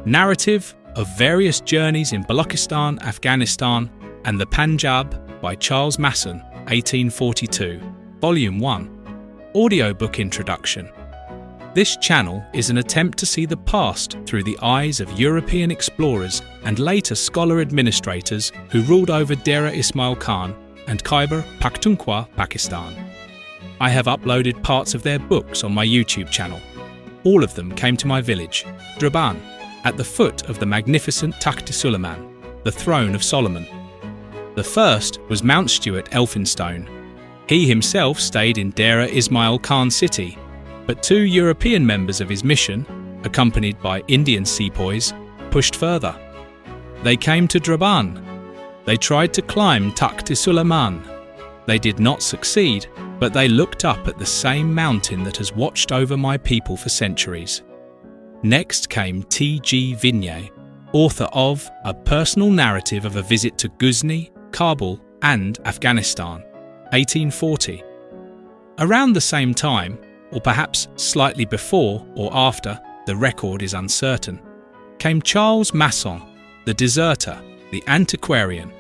Narrative of Various Journeys in Balochistan, Afghanistan and the Panjab by Charles Masson, 1842, Volume 1. Audiobook Introduction. This channel is an attempt to see the past through the eyes of European explorers and later scholar administrators who ruled over Dera Ismail Khan and Khyber Pakhtunkhwa, Pakistan. I have uploaded parts of their books on my YouTube channel. All of them came to my village, Draban, at the foot of the magnificent Takht-e-Sulaiman, the throne of Solomon. The first was Mount Stuart Elphinstone. He himself stayed in Dera Ismail Khan city, but two European members of his mission, accompanied by Indian sepoys, pushed further. They came to Draban. They tried to climb Takht-e-Sulaiman. They did not succeed, but they looked up at the same mountain that has watched over my people for centuries. Next came T.G. Vinay, author of A Personal Narrative of a Visit to Ghuzni, Kabul and Afghanistan, 1840. Around the same time, or perhaps slightly before or after, the record is uncertain, came Charles Masson, the deserter, the antiquarian,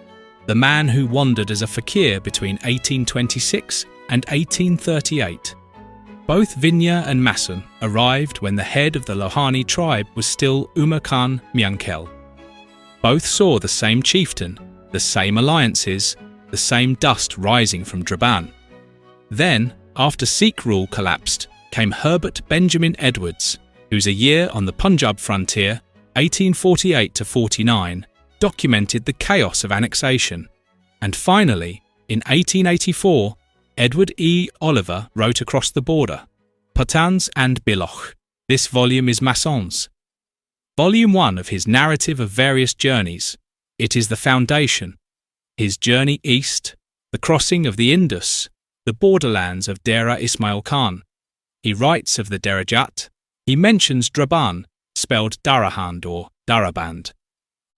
the man who wandered as a faqir between 1826 and 1838. Both Vinay and Masson arrived when the head of the Lohani tribe was still Umar Khan Myankel. Both saw the same chieftain, the same alliances, the same dust rising from Draban. Then, after Sikh rule collapsed, came Herbert Benjamin Edwards, whose A Year on the Panjab Frontier, 1848-49, documented the chaos of annexation. And finally, in 1884, Edward E. Oliver wrote Across the Border, Pathans and Baloch. This volume is Masson's. Volume 1 of his Narrative of Various Journeys. It is the foundation. His journey east, the crossing of the Indus, the borderlands of Dera Ismail Khan. He writes of the Derajat. He mentions Draban, spelled Darahand or Daraband.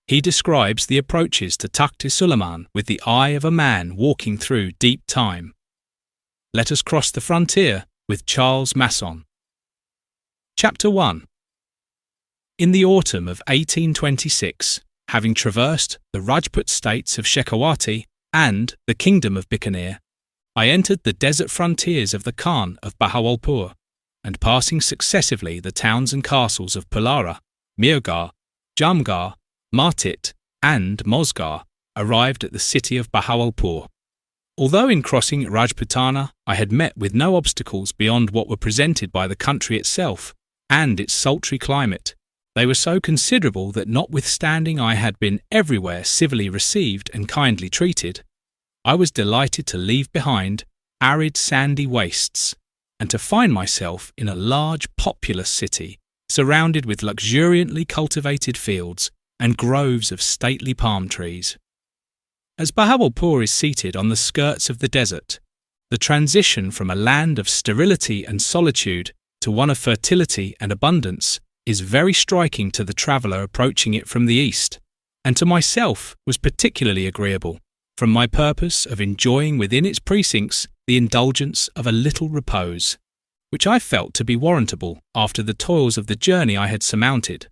He describes the approaches to Takht-e-Sulaiman with the eye of a man walking through deep time. Let us cross the frontier with Charles Masson. Chapter 1. In the autumn of 1826, having traversed the Rajput states of Shekhawati and the kingdom of Bikaner, I entered the desert frontiers of the Khan of Bahawalpur, and passing successively the towns and castles of Pulara, Mirgarh, Jamgarh, Martit, and Mozgarh, arrived at the city of Bahawalpur. Although in crossing Rajputana I had met with no obstacles beyond what were presented by the country itself and its sultry climate, they were so considerable that notwithstanding I had been everywhere civilly received and kindly treated, I was delighted to leave behind arid sandy wastes and to find myself in a large populous city surrounded with luxuriantly cultivated fields and groves of stately palm trees. As Bahawalpur is seated on the skirts of the desert, the transition from a land of sterility and solitude to one of fertility and abundance is very striking to the traveller approaching it from the east, and to myself was particularly agreeable, from my purpose of enjoying within its precincts the indulgence of a little repose, which I felt to be warrantable after the toils of the journey I had surmounted.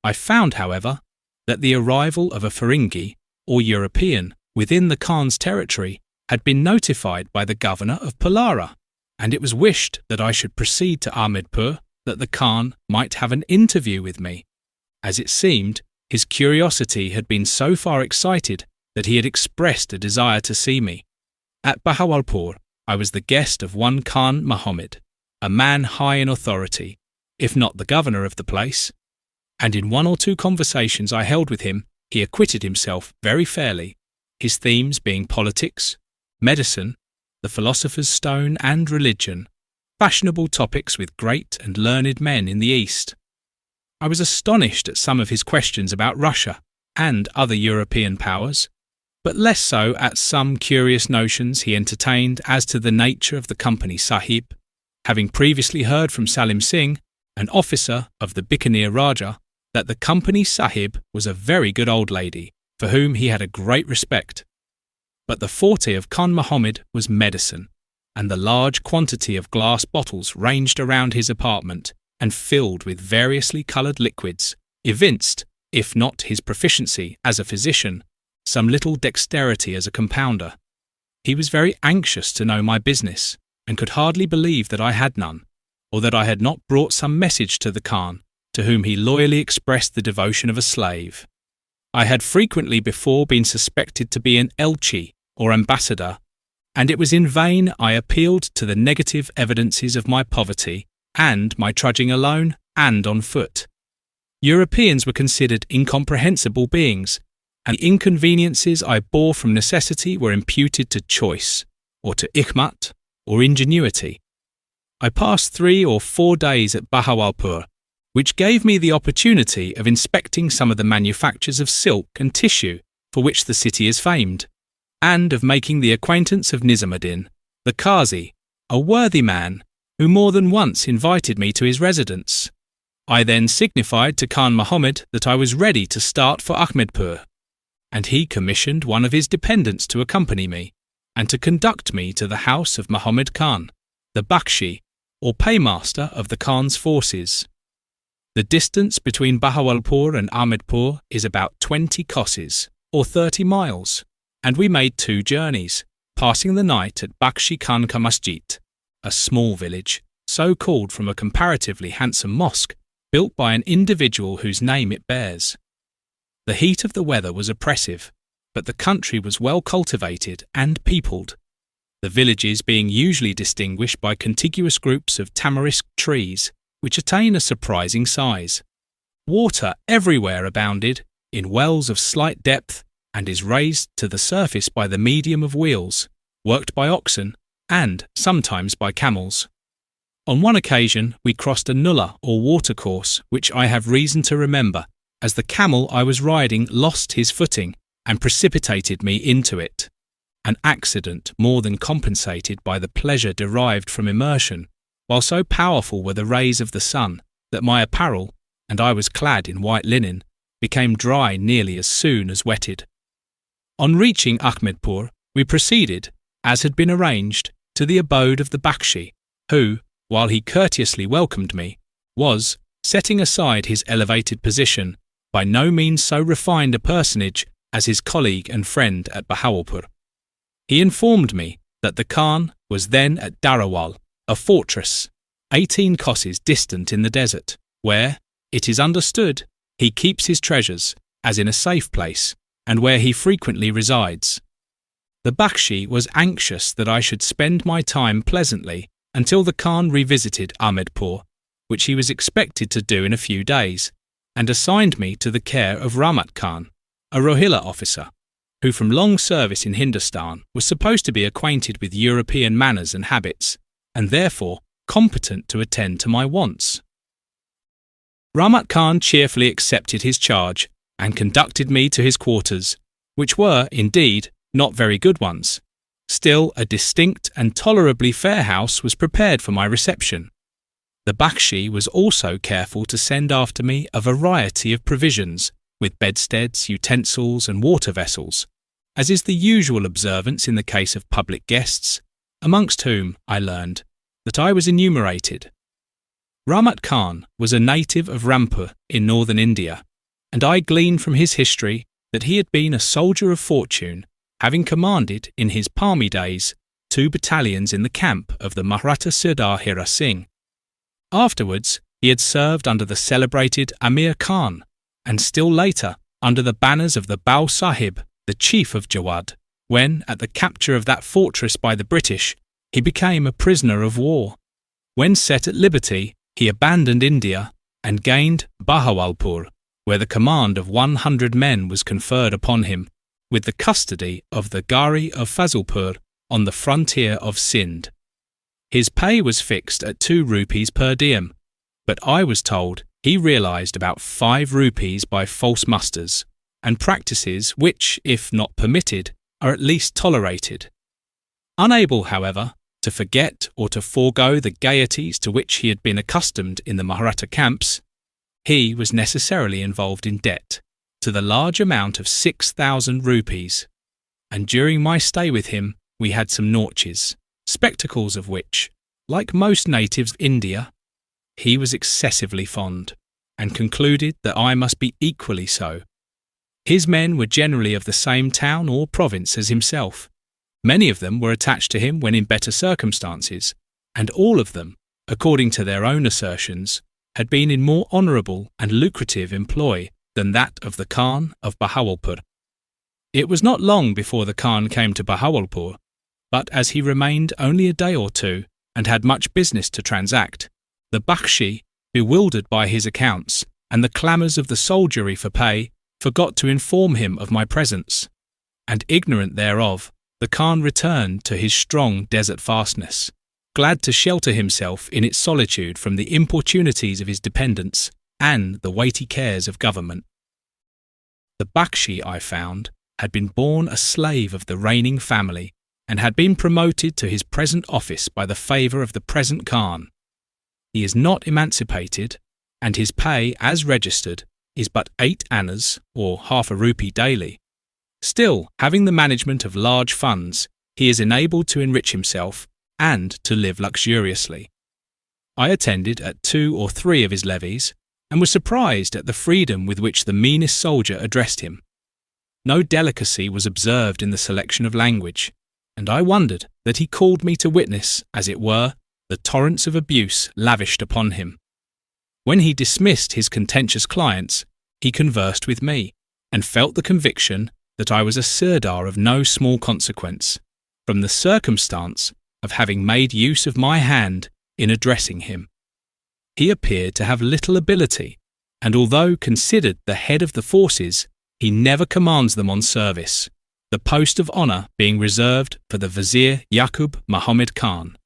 I found, however, that the arrival of a Feringhi, or European, within the Khan's territory had been notified by the governor of Pulara, and it was wished that I should proceed to Ahmedpur that the Khan might have an interview with me. As it seemed, his curiosity had been so far excited that he had expressed a desire to see me. At Bahawalpur, I was the guest of one Khan Muhammad, a man high in authority, if not the governor of the place, and in one or two conversations I held with him, he acquitted himself very fairly, his themes being politics, medicine, the philosopher's stone and religion, fashionable topics with great and learned men in the East. I was astonished at some of his questions about Russia and other European powers, but less so at some curious notions he entertained as to the nature of the Company Sahib, having previously heard from Salim Singh, an officer of the Bikaner Raja, that the Company Sahib was a very good old lady, for whom he had a great respect. But the forte of Khan Muhammad was medicine, and the large quantity of glass bottles ranged around his apartment and filled with variously coloured liquids evinced, if not his proficiency as a physician, some little dexterity as a compounder. He was very anxious to know my business, and could hardly believe that I had none, or that I had not brought some message to the Khan, to whom he loyally expressed the devotion of a slave. I had frequently before been suspected to be an elchi, or ambassador, and it was in vain I appealed to the negative evidences of my poverty and my trudging alone and on foot. Europeans were considered incomprehensible beings, and the inconveniences I bore from necessity were imputed to choice, or to hikmat, or ingenuity. I passed 3 or 4 days at Bahawalpur, which gave me the opportunity of inspecting some of the manufactures of silk and tissue for which the city is famed, and of making the acquaintance of Nizamuddin, the Qazi, a worthy man who more than once invited me to his residence. I then signified to Khan Muhammad that I was ready to start for Ahmedpur, and he commissioned one of his dependents to accompany me, and to conduct me to the house of Muhammad Khan, the Bakshi, or paymaster of the Khan's forces. The distance between Bahawalpur and Ahmedpur is about 20 kosses, or 30 miles, and we made 2 journeys, passing the night at Bakshi Khan Ka Masjid, a small village, so called from a comparatively handsome mosque built by an individual whose name it bears. The heat of the weather was oppressive, but the country was well cultivated and peopled, the villages being usually distinguished by contiguous groups of tamarisk trees, which attain a surprising size. Water everywhere abounded, in wells of slight depth, and is raised to the surface by the medium of wheels, worked by oxen, and sometimes by camels. On one occasion we crossed a nullah or watercourse which I have reason to remember, as the camel I was riding lost his footing and precipitated me into it, an accident more than compensated by the pleasure derived from immersion, while so powerful were the rays of the sun that my apparel, and I was clad in white linen, became dry nearly as soon as wetted. On reaching Ahmedpur, we proceeded, as had been arranged, to the abode of the Bakshi, who, while he courteously welcomed me, was, setting aside his elevated position, by no means so refined a personage as his colleague and friend at Bahawalpur. He informed me that the Khan was then at Darawal, a fortress, 18 kosses distant in the desert, where, it is understood, he keeps his treasures, as in a safe place, and where he frequently resides. The Bakshi was anxious that I should spend my time pleasantly until the Khan revisited Ahmedpur, which he was expected to do in a few days, and assigned me to the care of Ramat Khan, a Rohilla officer, who from long service in Hindustan was supposed to be acquainted with European manners and habits, and therefore competent to attend to my wants. Ramat Khan cheerfully accepted his charge and conducted me to his quarters, which were, indeed, not very good ones. Still, a distinct and tolerably fair house was prepared for my reception. The Bakshi was also careful to send after me a variety of provisions, with bedsteads, utensils, and water vessels, as is the usual observance in the case of public guests, amongst whom, I learned, that I was enumerated. Ramat Khan was a native of Rampur in northern India, and I gleaned from his history that he had been a soldier of fortune, having commanded, in his palmy days, 2 battalions in the camp of the Maratha Sirdar Hira Singh. Afterwards, he had served under the celebrated Amir Khan, and still later under the banners of the Bao Sahib, the chief of Jawad, when, at the capture of that fortress by the British, he became a prisoner of war. When set at liberty, he abandoned India and gained Bahawalpur, where the command of 100 men was conferred upon him, with the custody of the Gari of Fazulpur on the frontier of Sindh. His pay was fixed at 2 rupees per diem, but I was told he realised about 5 rupees by false musters, and practices which, if not permitted, are at least tolerated. Unable, however, to forget or to forego the gaieties to which he had been accustomed in the Maratha camps, he was necessarily involved in debt, to the large amount of 6,000 rupees, and during my stay with him we had some nautches, spectacles of which, like most natives of India, he was excessively fond. and concluded that I must be equally so. His men were generally of the same town or province as himself. Many of them were attached to him when in better circumstances, and all of them, according to their own assertions, had been in more honourable and lucrative employ than that of the Khan of Bahawalpur. It was not long before the Khan came to Bahawalpur, but as he remained only a day or two and had much business to transact, the Bakshi, bewildered by his accounts and the clamours of the soldiery for pay, forgot to inform him of my presence, and ignorant thereof, the Khan returned to his strong desert fastness, glad to shelter himself in its solitude from the importunities of his dependents and the weighty cares of government. The Bakshi, I found, had been born a slave of the reigning family and had been promoted to his present office by the favour of the present Khan. He is not emancipated, and his pay, as registered, is but 8 annas, or half a rupee daily. Still, having the management of large funds, he is enabled to enrich himself and to live luxuriously. I attended at 2 or 3 of his levees, and was surprised at the freedom with which the meanest soldier addressed him. No delicacy was observed in the selection of language, and I wondered that he called me to witness, as it were, the torrents of abuse lavished upon him. When he dismissed his contentious clients, he conversed with me, and felt the conviction that I was a sirdar of no small consequence, from the circumstance of having made use of my hand in addressing him. He appeared to have little ability, and although considered the head of the forces, he never commands them on service, the post of honour being reserved for the Vizier Yaqub Muhammad Khan.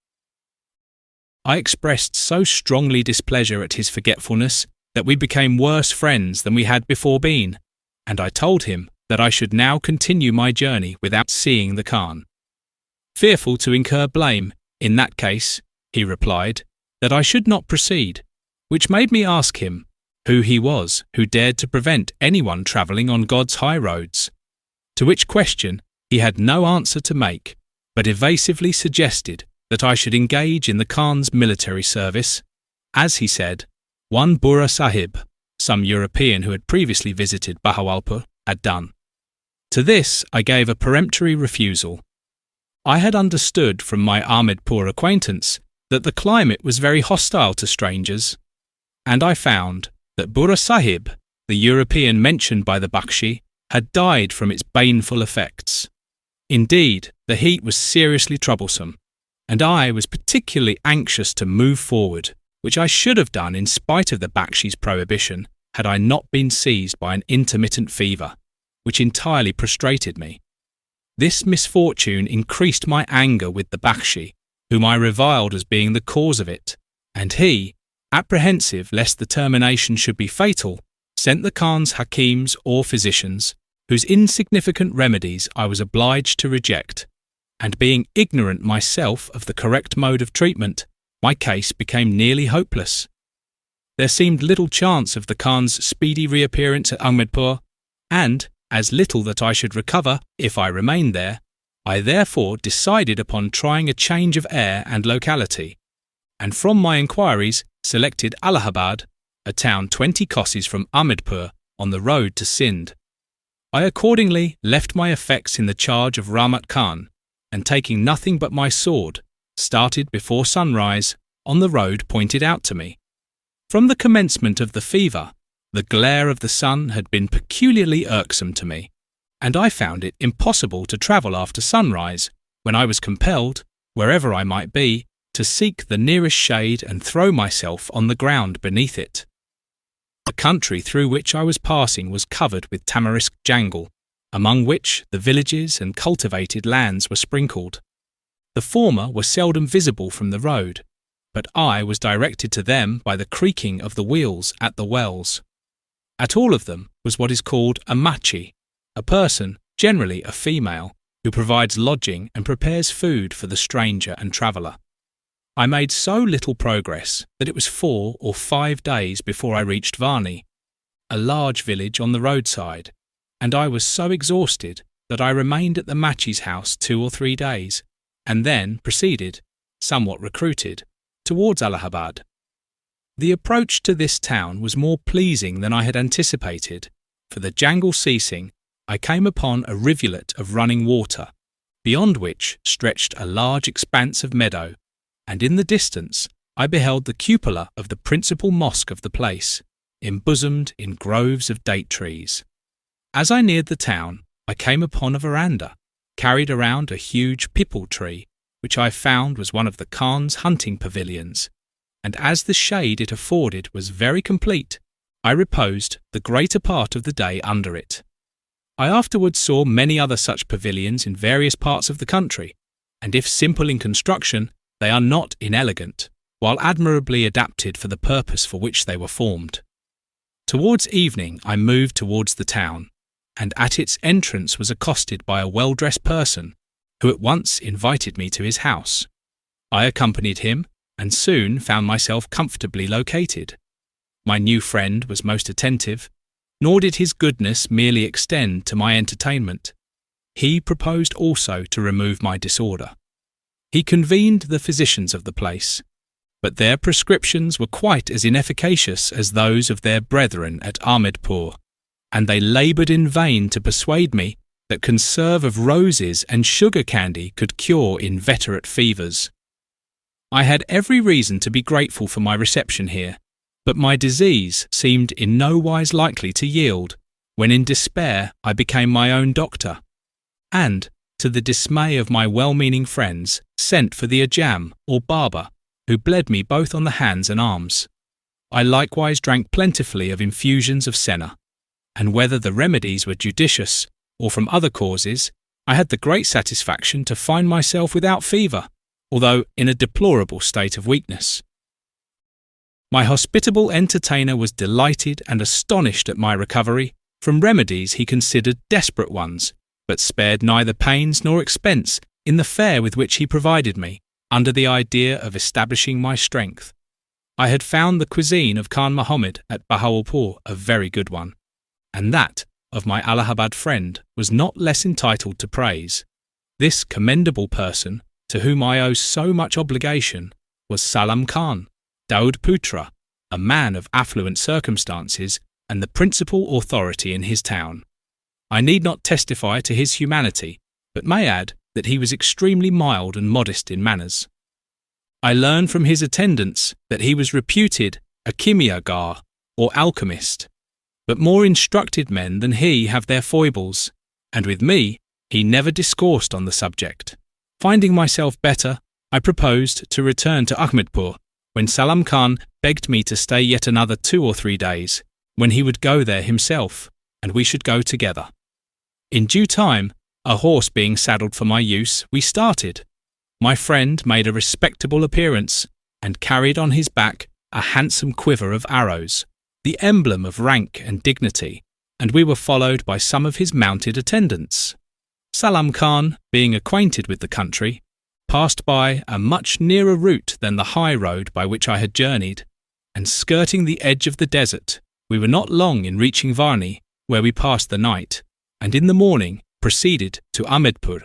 I expressed so strongly displeasure at his forgetfulness that we became worse friends than we had before been, and I told him that I should now continue my journey without seeing the Khan. Fearful to incur blame, in that case, he replied, that I should not proceed, which made me ask him who he was who dared to prevent anyone travelling on God's high roads, to which question he had no answer to make, but evasively suggested that I should engage in the Khan's military service, as he said, one Burra Sahib, some European who had previously visited Bahawalpur, had done. To this I gave a peremptory refusal. I had understood from my Ahmedpur acquaintance that the climate was very hostile to strangers, and I found that Burra Sahib, the European mentioned by the Bakshi, had died from its baneful effects. Indeed, the heat was seriously troublesome, and I was particularly anxious to move forward, which I should have done in spite of the Bakshi's prohibition, had I not been seized by an intermittent fever, which entirely prostrated me. This misfortune increased my anger with the Bakshi, whom I reviled as being the cause of it, and he, apprehensive lest the termination should be fatal, sent the Khan's hakims or physicians, whose insignificant remedies I was obliged to reject, and being ignorant myself of the correct mode of treatment, my case became nearly hopeless. There seemed little chance of the Khan's speedy reappearance at Ahmedpur, and, as little that I should recover if I remained there, I therefore decided upon trying a change of air and locality, and from my inquiries selected Allahabad, a town 20 kosses from Ahmedpur on the road to Sindh. I accordingly left my effects in the charge of Rahmat Khan, and taking nothing but my sword, started before sunrise on the road pointed out to me. From the commencement of the fever, the glare of the sun had been peculiarly irksome to me, and I found it impossible to travel after sunrise, when I was compelled, wherever I might be, to seek the nearest shade and throw myself on the ground beneath it. The country through which I was passing was covered with tamarisk jangle, among which the villages and cultivated lands were sprinkled. The former were seldom visible from the road, but I was directed to them by the creaking of the wheels at the wells. At all of them was what is called a machi, a person, generally a female, who provides lodging and prepares food for the stranger and traveller. I made so little progress that it was 4 or 5 days before I reached Varni, a large village on the roadside, and I was so exhausted that I remained at the machi's house 2 or 3 days, and then proceeded, somewhat recruited, towards Allahabad. The approach to this town was more pleasing than I had anticipated, for the jangle ceasing, I came upon a rivulet of running water, beyond which stretched a large expanse of meadow, and in the distance I beheld the cupola of the principal mosque of the place, embosomed in groves of date trees. As I neared the town, I came upon a veranda, carried around a huge pipal tree, which I found was one of the Khan's hunting pavilions, and as the shade it afforded was very complete, I reposed the greater part of the day under it. I afterwards saw many other such pavilions in various parts of the country, and if simple in construction, they are not inelegant, while admirably adapted for the purpose for which they were formed. Towards evening I moved towards the town, and at its entrance was accosted by a well-dressed person, who at once invited me to his house. I accompanied him, and soon found myself comfortably located. My new friend was most attentive, nor did his goodness merely extend to my entertainment. He proposed also to remove my disorder. He convened the physicians of the place, but their prescriptions were quite as inefficacious as those of their brethren at Ahmedpur, and they laboured in vain to persuade me that conserve of roses and sugar candy could cure inveterate fevers. I had every reason to be grateful for my reception here, but my disease seemed in no wise likely to yield, when in despair I became my own doctor, and, to the dismay of my well-meaning friends, sent for the ajam, or barber, who bled me both on the hands and arms. I likewise drank plentifully of infusions of senna, and whether the remedies were judicious or from other causes, I had the great satisfaction to find myself without fever, although in a deplorable state of weakness. My hospitable entertainer was delighted and astonished at my recovery from remedies he considered desperate ones, but spared neither pains nor expense in the fare with which he provided me, under the idea of establishing my strength. I had found the cuisine of Khan Muhammad at Bahawalpur a very good one, and that of my Allahabad friend was not less entitled to praise. This commendable person, to whom I owe so much obligation, was Salam Khan, Daud Putra, a man of affluent circumstances and the principal authority in his town. I need not testify to his humanity, but may add that he was extremely mild and modest in manners. I learned from his attendants that he was reputed a kimiagar, or alchemist, but more instructed men than he have their foibles, and with me he never discoursed on the subject. Finding myself better, I proposed to return to Ahmedpur, when Salam Khan begged me to stay yet another 2 or 3 days, when he would go there himself, and we should go together. In due time, a horse being saddled for my use, we started. My friend made a respectable appearance, and carried on his back a handsome quiver of arrows, the emblem of rank and dignity, and we were followed by some of his mounted attendants. Salam Khan, being acquainted with the country, passed by a much nearer route than the high road by which I had journeyed, and skirting the edge of the desert, we were not long in reaching Varni, where we passed the night, and in the morning proceeded to Ahmedpur.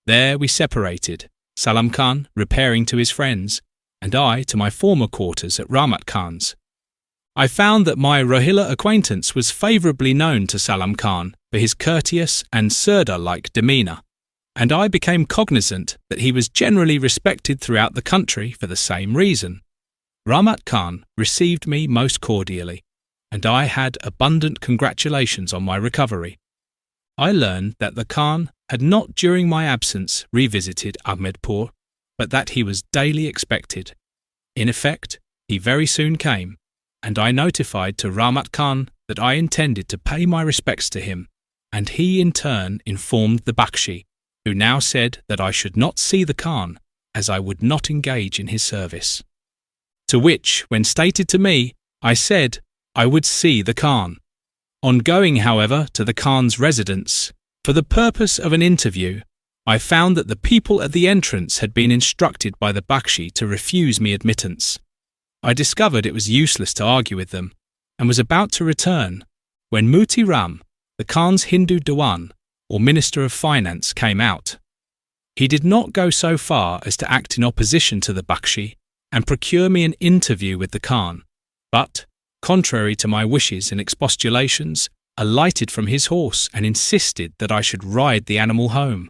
There we separated, Salam Khan repairing to his friends, and I to my former quarters at Rahmat Khan's. I found that my Rohilla acquaintance was favourably known to Salam Khan for his courteous and Sirdar-like demeanour, and I became cognizant that he was generally respected throughout the country for the same reason. Rahmat Khan received me most cordially, and I had abundant congratulations on my recovery. I learned that the Khan had not during my absence revisited Ahmedpur, but that he was daily expected. In effect, he very soon came, and I notified to Rahmat Khan that I intended to pay my respects to him, and he in turn informed the Bakshi, who now said that I should not see the Khan, as I would not engage in his service. To which, when stated to me, I said I would see the Khan. On going, however, to the Khan's residence, for the purpose of an interview, I found that the people at the entrance had been instructed by the Bakshi to refuse me admittance. I discovered it was useless to argue with them, and was about to return, when Muti Ram, the Khan's Hindu Dewan, or Minister of Finance, came out. He did not go so far as to act in opposition to the Bakshi and procure me an interview with the Khan, but, contrary to my wishes and expostulations, alighted from his horse and insisted that I should ride the animal home.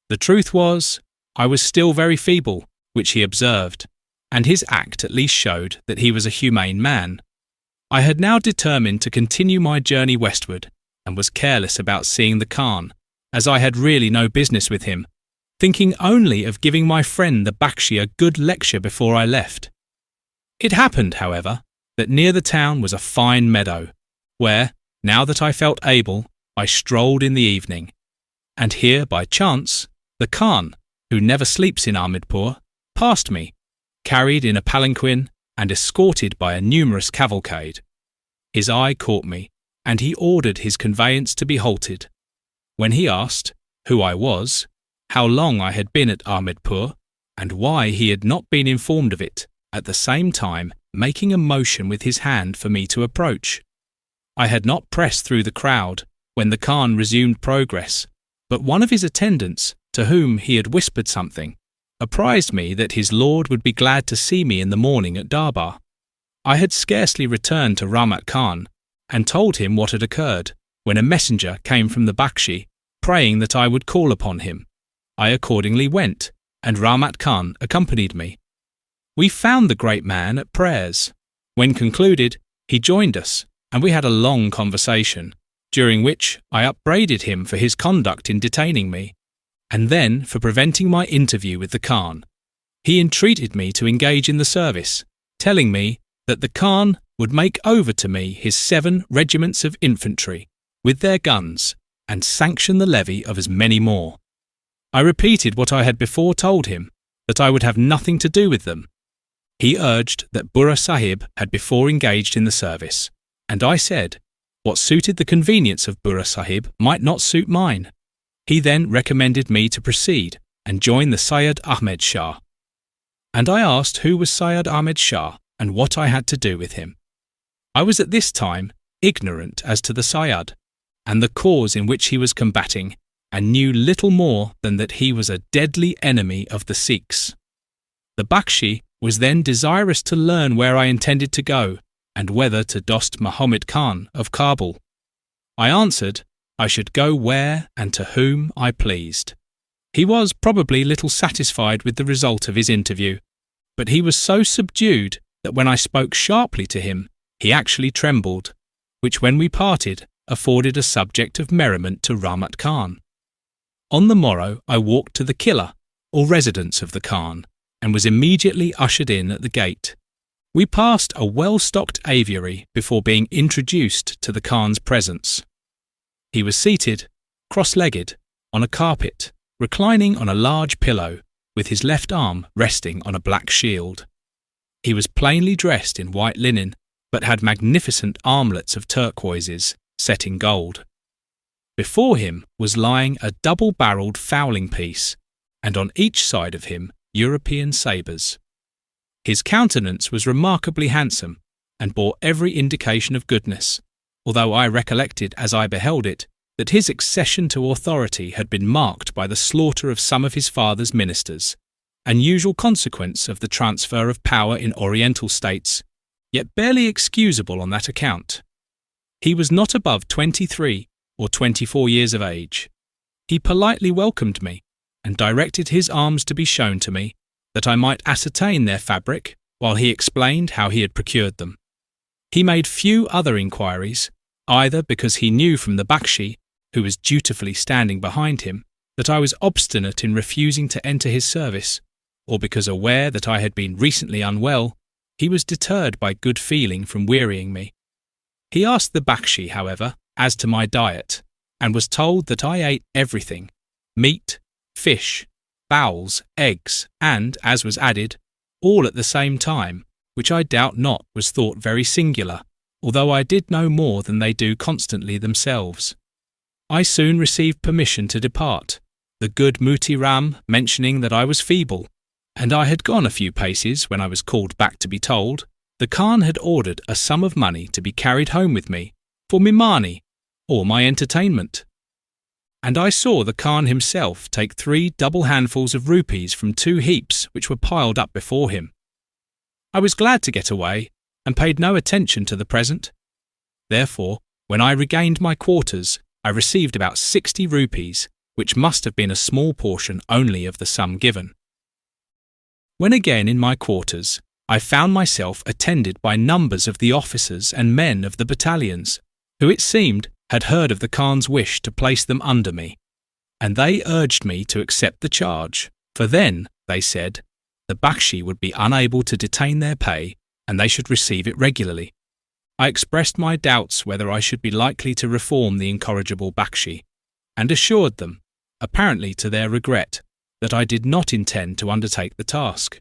The truth was, I was still very feeble, which he observed, and his act at least showed that he was a humane man. I had now determined to continue my journey westward, and was careless about seeing the Khan, as I had really no business with him, thinking only of giving my friend the Bakshi a good lecture before I left. It happened, however, that near the town was a fine meadow, where, now that I felt able, I strolled in the evening. And here, by chance, the Khan, who never sleeps in Ahmedpur, passed me, carried in a palanquin and escorted by a numerous cavalcade. His eye caught me, and he ordered his conveyance to be halted. When he asked who I was, how long I had been at Ahmedpur, and why he had not been informed of it, at the same time making a motion with his hand for me to approach. I had not pressed through the crowd when the Khan resumed progress, but one of his attendants, to whom he had whispered something, apprised me that his lord would be glad to see me in the morning at Darbar. I had scarcely returned to Ramat Khan and told him what had occurred, when a messenger came from the Bakshi, praying that I would call upon him. I accordingly went, and Ramat Khan accompanied me. We found the great man at prayers. When concluded, he joined us, and we had a long conversation, during which I upbraided him for his conduct in detaining me, and then for preventing my interview with the Khan. He entreated me to engage in the service, telling me that the Khan would make over to me his 7 regiments of infantry, with their guns, and sanction the levy of as many more. I repeated what I had before told him, that I would have nothing to do with them. He urged that Burra Sahib had before engaged in the service, and I said, what suited the convenience of Burra Sahib might not suit mine. He then recommended me to proceed and join the Syed Ahmed Shah. And I asked who was Syed Ahmed Shah and what I had to do with him. I was at this time ignorant as to the Syed, and the cause in which he was combating, and knew little more than that he was a deadly enemy of the Sikhs. The Bakshi was then desirous to learn where I intended to go, and whether to Dost Muhammad Khan of Kabul. I answered I should go where and to whom I pleased. He was probably little satisfied with the result of his interview, but he was so subdued that when I spoke sharply to him, he actually trembled, which when we parted afforded a subject of merriment to Ramat Khan. On the morrow I walked to the Killa, or residence of the Khan, and was immediately ushered in at the gate. We passed a well-stocked aviary before being introduced to the Khan's presence. He was seated, cross-legged, on a carpet, reclining on a large pillow, with his left arm resting on a black shield. He was plainly dressed in white linen, but had magnificent armlets of turquoises, set in gold. Before him was lying a double-barrelled fowling piece, and on each side of him European sabres. His countenance was remarkably handsome, and bore every indication of goodness, although I recollected as I beheld it that his accession to authority had been marked by the slaughter of some of his father's ministers, an usual consequence of the transfer of power in Oriental states, yet barely excusable on that account. He was not above 23 or 24 years of age. He politely welcomed me, and directed his arms to be shown to me, that I might ascertain their fabric, while he explained how he had procured them. He made few other inquiries, either because he knew from the Bakshi, who was dutifully standing behind him, that I was obstinate in refusing to enter his service, or because aware that I had been recently unwell, he was deterred by good feeling from wearying me. He asked the Bakshi, however, as to my diet, and was told that I ate everything: meat, fish, fowls, eggs, and, as was added, all at the same time, which I doubt not was thought very singular, although I did no more than they do constantly themselves. I soon received permission to depart, the good Muti Ram mentioning that I was feeble, and I had gone a few paces when I was called back to be told the Khan had ordered a sum of money to be carried home with me, for Mimani, or my entertainment. And I saw the Khan himself take 3 double handfuls of rupees from 2 heaps which were piled up before him. I was glad to get away, and paid no attention to the present. Therefore, when I regained my quarters, I received about 60 rupees, which must have been a small portion only of the sum given. When again in my quarters, I found myself attended by numbers of the officers and men of the battalions, who it seemed had heard of the Khan's wish to place them under me, and they urged me to accept the charge, for then, they said, the Bakshi would be unable to detain their pay and they should receive it regularly. I expressed my doubts whether I should be likely to reform the incorrigible Bakshi, and assured them, apparently to their regret, that I did not intend to undertake the task.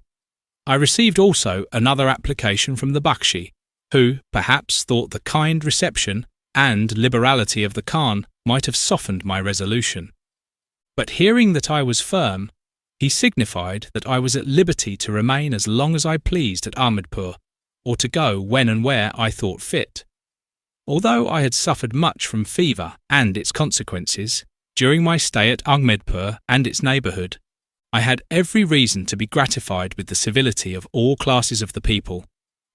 I received also another application from the Bakshi, who perhaps thought the kind reception and liberality of the Khan might have softened my resolution. But hearing that I was firm, he signified that I was at liberty to remain as long as I pleased at Ahmedpur, or to go when and where I thought fit. Although I had suffered much from fever and its consequences during my stay at Ahmedpur and its neighbourhood, I had every reason to be gratified with the civility of all classes of the people,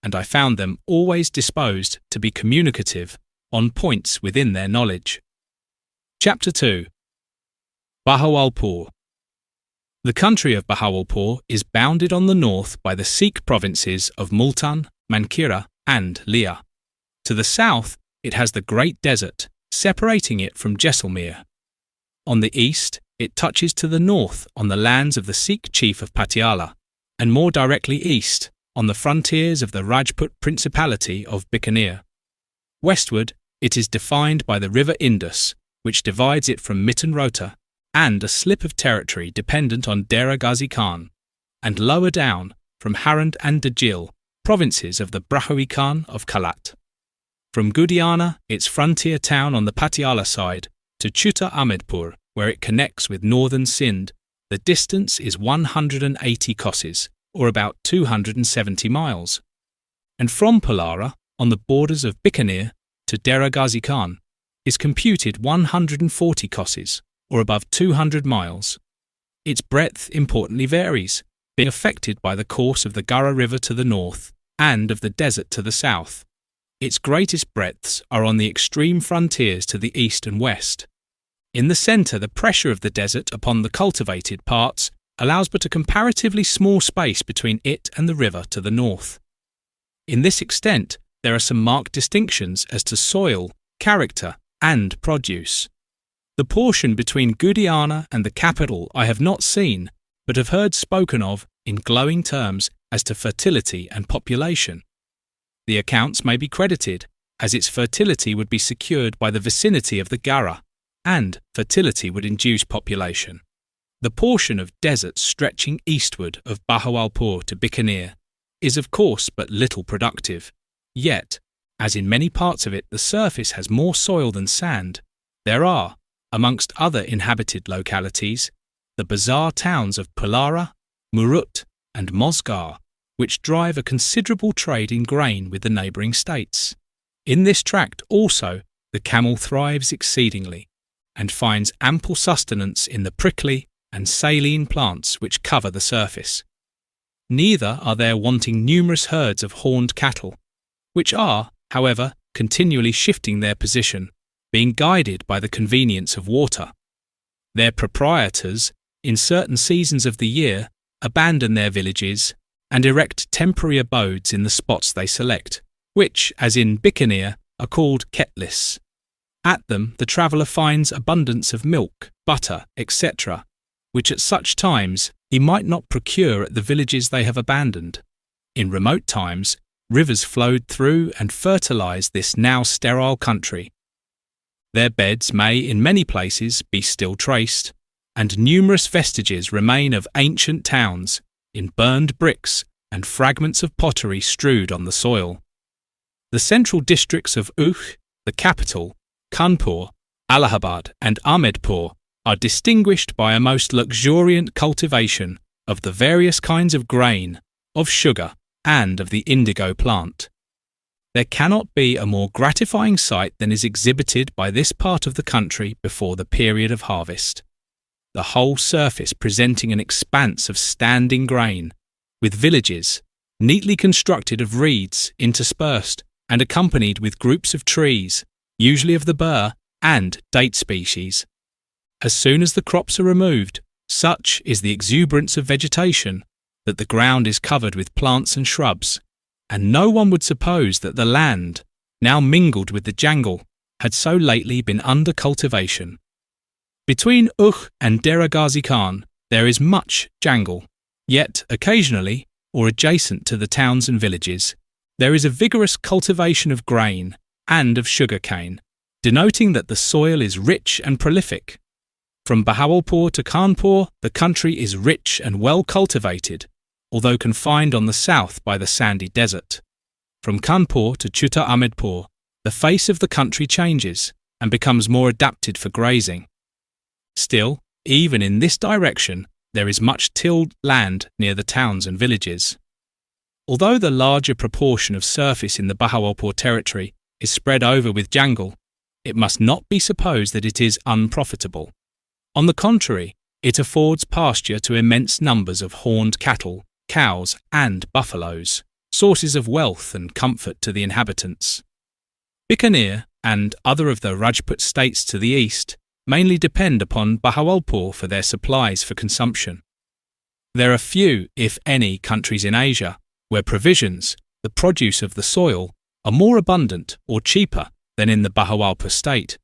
and I found them always disposed to be communicative on points within their knowledge. Chapter 2. Bahawalpur. The country of Bahawalpur is bounded on the north by the Sikh provinces of Multan, Mankira, and Leah. To the south, it has the Great Desert, separating it from Jaisalmer. On the east, it touches to the north on the lands of the Sikh chief of Patiala, and more directly east, on the frontiers of the Rajput Principality of Bikaner. Westward, it is defined by the river Indus, which divides it from Mitten Rota, and a slip of territory dependent on Dera Khan, and lower down from Harand and Dajil, provinces of the Brahui Khan of Kalat. From Gudiana, its frontier town on the Patiala side, to Chutta Ahmedpur, where it connects with northern Sindh, the distance is 180 kosses, or about 270 miles. And from Palara, on the borders of Bikaner, to Dera Khan, is computed 140 kosses, or above 200 miles. Its breadth importantly varies, being affected by the course of the Gara River to the north and of the desert to the south. Its greatest breadths are on the extreme frontiers to the east and west. In the centre, the pressure of the desert upon the cultivated parts allows but a comparatively small space between it and the river to the north. In this extent, there are some marked distinctions as to soil, character, and produce. The portion between Gudiana and the capital I have not seen, but have heard spoken of in glowing terms as to fertility and population. The accounts may be credited, as its fertility would be secured by the vicinity of the Gara, and fertility would induce population. The portion of desert stretching eastward of Bahawalpur to Bikaner is of course but little productive, yet, as in many parts of it the surface has more soil than sand, there are, amongst other inhabited localities, the bizarre towns of Palara, Murut, and Mosgar, which drive a considerable trade in grain with the neighbouring states. In this tract also the camel thrives exceedingly, and finds ample sustenance in the prickly and saline plants which cover the surface. Neither are there wanting numerous herds of horned cattle, which are, however, continually shifting their position, being guided by the convenience of water. Their proprietors, in certain seasons of the year, abandon their villages and erect temporary abodes in the spots they select, which, as in Bikaner, are called ketlis. At them the traveller finds abundance of milk, butter, etc., which at such times he might not procure at the villages they have abandoned. In remote times, rivers flowed through and fertilised this now sterile country. Their beds may in many places be still traced, and numerous vestiges remain of ancient towns, in burned bricks and fragments of pottery strewed on the soil. The central districts of Ukh, the capital, Kanpur, Allahabad and Ahmedpur are distinguished by a most luxuriant cultivation of the various kinds of grain, of sugar, and of the indigo plant. There cannot be a more gratifying sight than is exhibited by this part of the country before the period of harvest. The whole surface presenting an expanse of standing grain, with villages, neatly constructed of reeds interspersed and accompanied with groups of trees, usually of the bur and date species. As soon as the crops are removed, such is the exuberance of vegetation that the ground is covered with plants and shrubs, and no one would suppose that the land, now mingled with the jungle, had so lately been under cultivation. Between and Derajat Khan there is much jungle, yet occasionally, or adjacent to the towns and villages, there is a vigorous cultivation of grain and of sugar cane, denoting that the soil is rich and prolific. From Bahawalpur to Kanpur, the country is rich and well cultivated, although confined on the south by the sandy desert. From Kanpur to Chutta Ahmedpur, the face of the country changes and becomes more adapted for grazing. Still, even in this direction, there is much tilled land near the towns and villages. Although the larger proportion of surface in the Bahawalpur territory is spread over with jungle, it must not be supposed that it is unprofitable. On the contrary, it affords pasture to immense numbers of horned cattle, cows, and buffaloes, sources of wealth and comfort to the inhabitants. Bikaner and other of the Rajput states to the east mainly depend upon Bahawalpur for their supplies for consumption. There are few, if any, countries in Asia where provisions, the produce of the soil, are more abundant or cheaper than in the Bahawalpur state.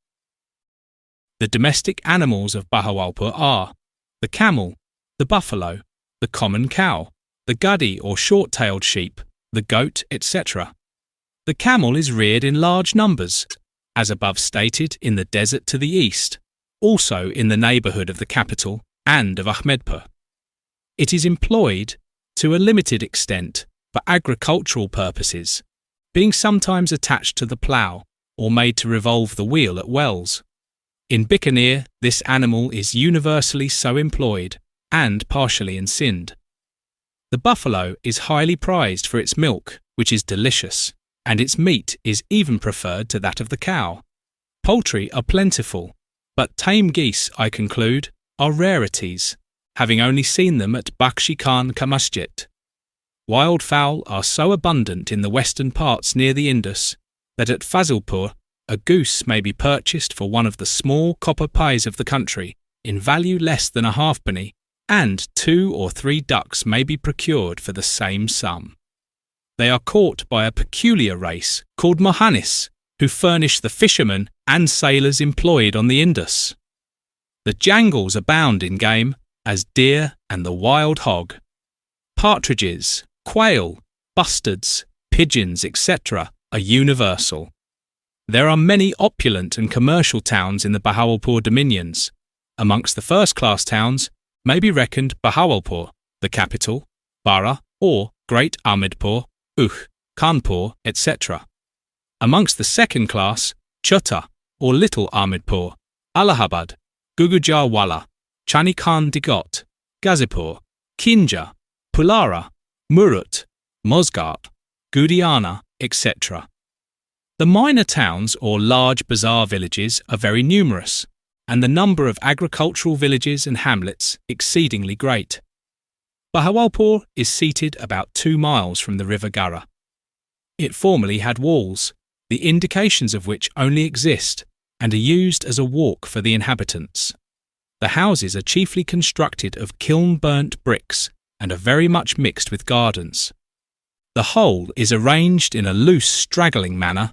The domestic animals of Bahawalpur are the camel, the buffalo, the common cow, the guddy or short-tailed sheep, the goat, etc. The camel is reared in large numbers, as above stated, in the desert to the east, also in the neighbourhood of the capital and of Ahmedpur. It is employed, to a limited extent, for agricultural purposes, being sometimes attached to the plough or made to revolve the wheel at wells. In Bikaner, this animal is universally so employed and partially in Sindh. The buffalo is highly prized for its milk, which is delicious, and its meat is even preferred to that of the cow. Poultry are plentiful, but tame geese, I conclude, are rarities, having only seen them at Bakshi Khan Ka Masjid. Wildfowl are so abundant in the western parts near the Indus that at Fazilpur a goose may be purchased for one of the small copper pies of the country in value less than a halfpenny, and 2 or 3 ducks may be procured for the same sum. They are caught by a peculiar race called Mohanis, who furnish the fishermen and sailors employed on the Indus. The jangles abound in game, as deer and the wild hog. Partridges, quail, bustards, pigeons, etc. are universal. There are many opulent and commercial towns in the Bahawalpur dominions. Amongst the first-class towns may be reckoned Bahawalpur, the capital, Bara or Great Ahmedpur, Kanpur, etc. Amongst the second class, Chutta or Little Ahmedpur, Allahabad, Gugujarwala, Chanikhan Digot, Gazipur, Kinja, Pulara, Murut, Mozgat, Gudiana, etc. The minor towns or large bazaar villages are very numerous, and the number of agricultural villages and hamlets exceedingly great. Bahawalpur is seated about 2 miles from the river Gara. It formerly had walls, the indications of which only exist and are used as a walk for the inhabitants. The houses are chiefly constructed of kiln-burnt bricks and are very much mixed with gardens. The whole is arranged in a loose, straggling manner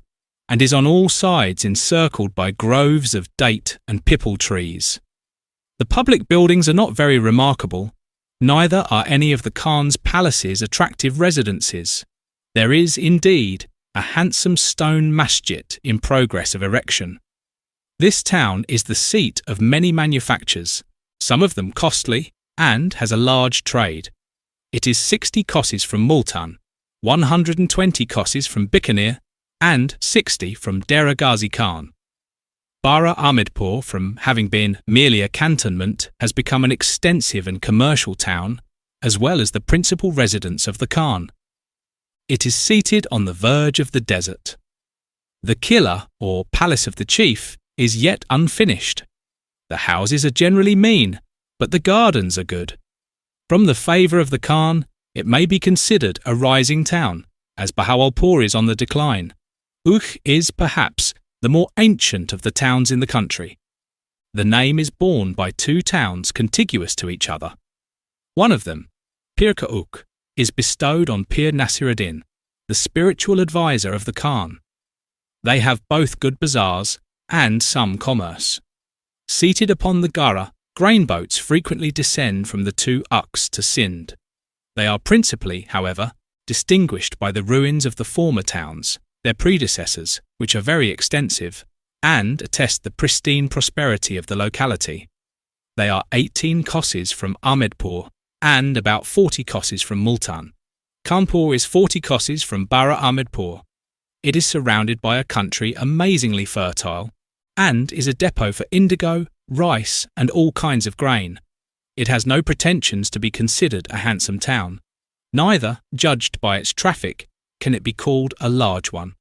and is on all sides encircled by groves of date and pipal trees. The public buildings are not very remarkable, neither are any of the Khan's palaces attractive residences. There is, indeed, a handsome stone masjid in progress of erection. This town is the seat of many manufactures, some of them costly, and has a large trade. It is 60 kosses from Multan, 120 kosses from Bikaner, and 60 from Dera Khan. Bara Ahmedpur, from having been merely a cantonment, has become an extensive and commercial town, as well as the principal residence of the Khan. It is seated on the verge of the desert. The Killa, or palace of the chief, is yet unfinished. The houses are generally mean, but the gardens are good. From the favour of the Khan, it may be considered a rising town, as Bahawalpur is on the decline. Ukh is perhaps the more ancient of the towns in the country. The name is borne by two towns contiguous to each other. One of them, Pirka Ukh, is bestowed on Pir Nasiruddin, the spiritual advisor of the Khan. They have both good bazaars and some commerce. Seated upon the Gara, grain boats frequently descend from the two Ukhs to Sindh. They are principally, however, distinguished by the ruins of the former towns, their predecessors, which are very extensive, and attest the pristine prosperity of the locality. They are 18 kosses from Ahmedpur and about 40 kosses from Multan. Kanpur is 40 kosses from Bara Ahmedpur. It is surrounded by a country amazingly fertile and is a depot for indigo, rice and all kinds of grain. It has no pretensions to be considered a handsome town. Neither, judged by its traffic, can it be called a large one.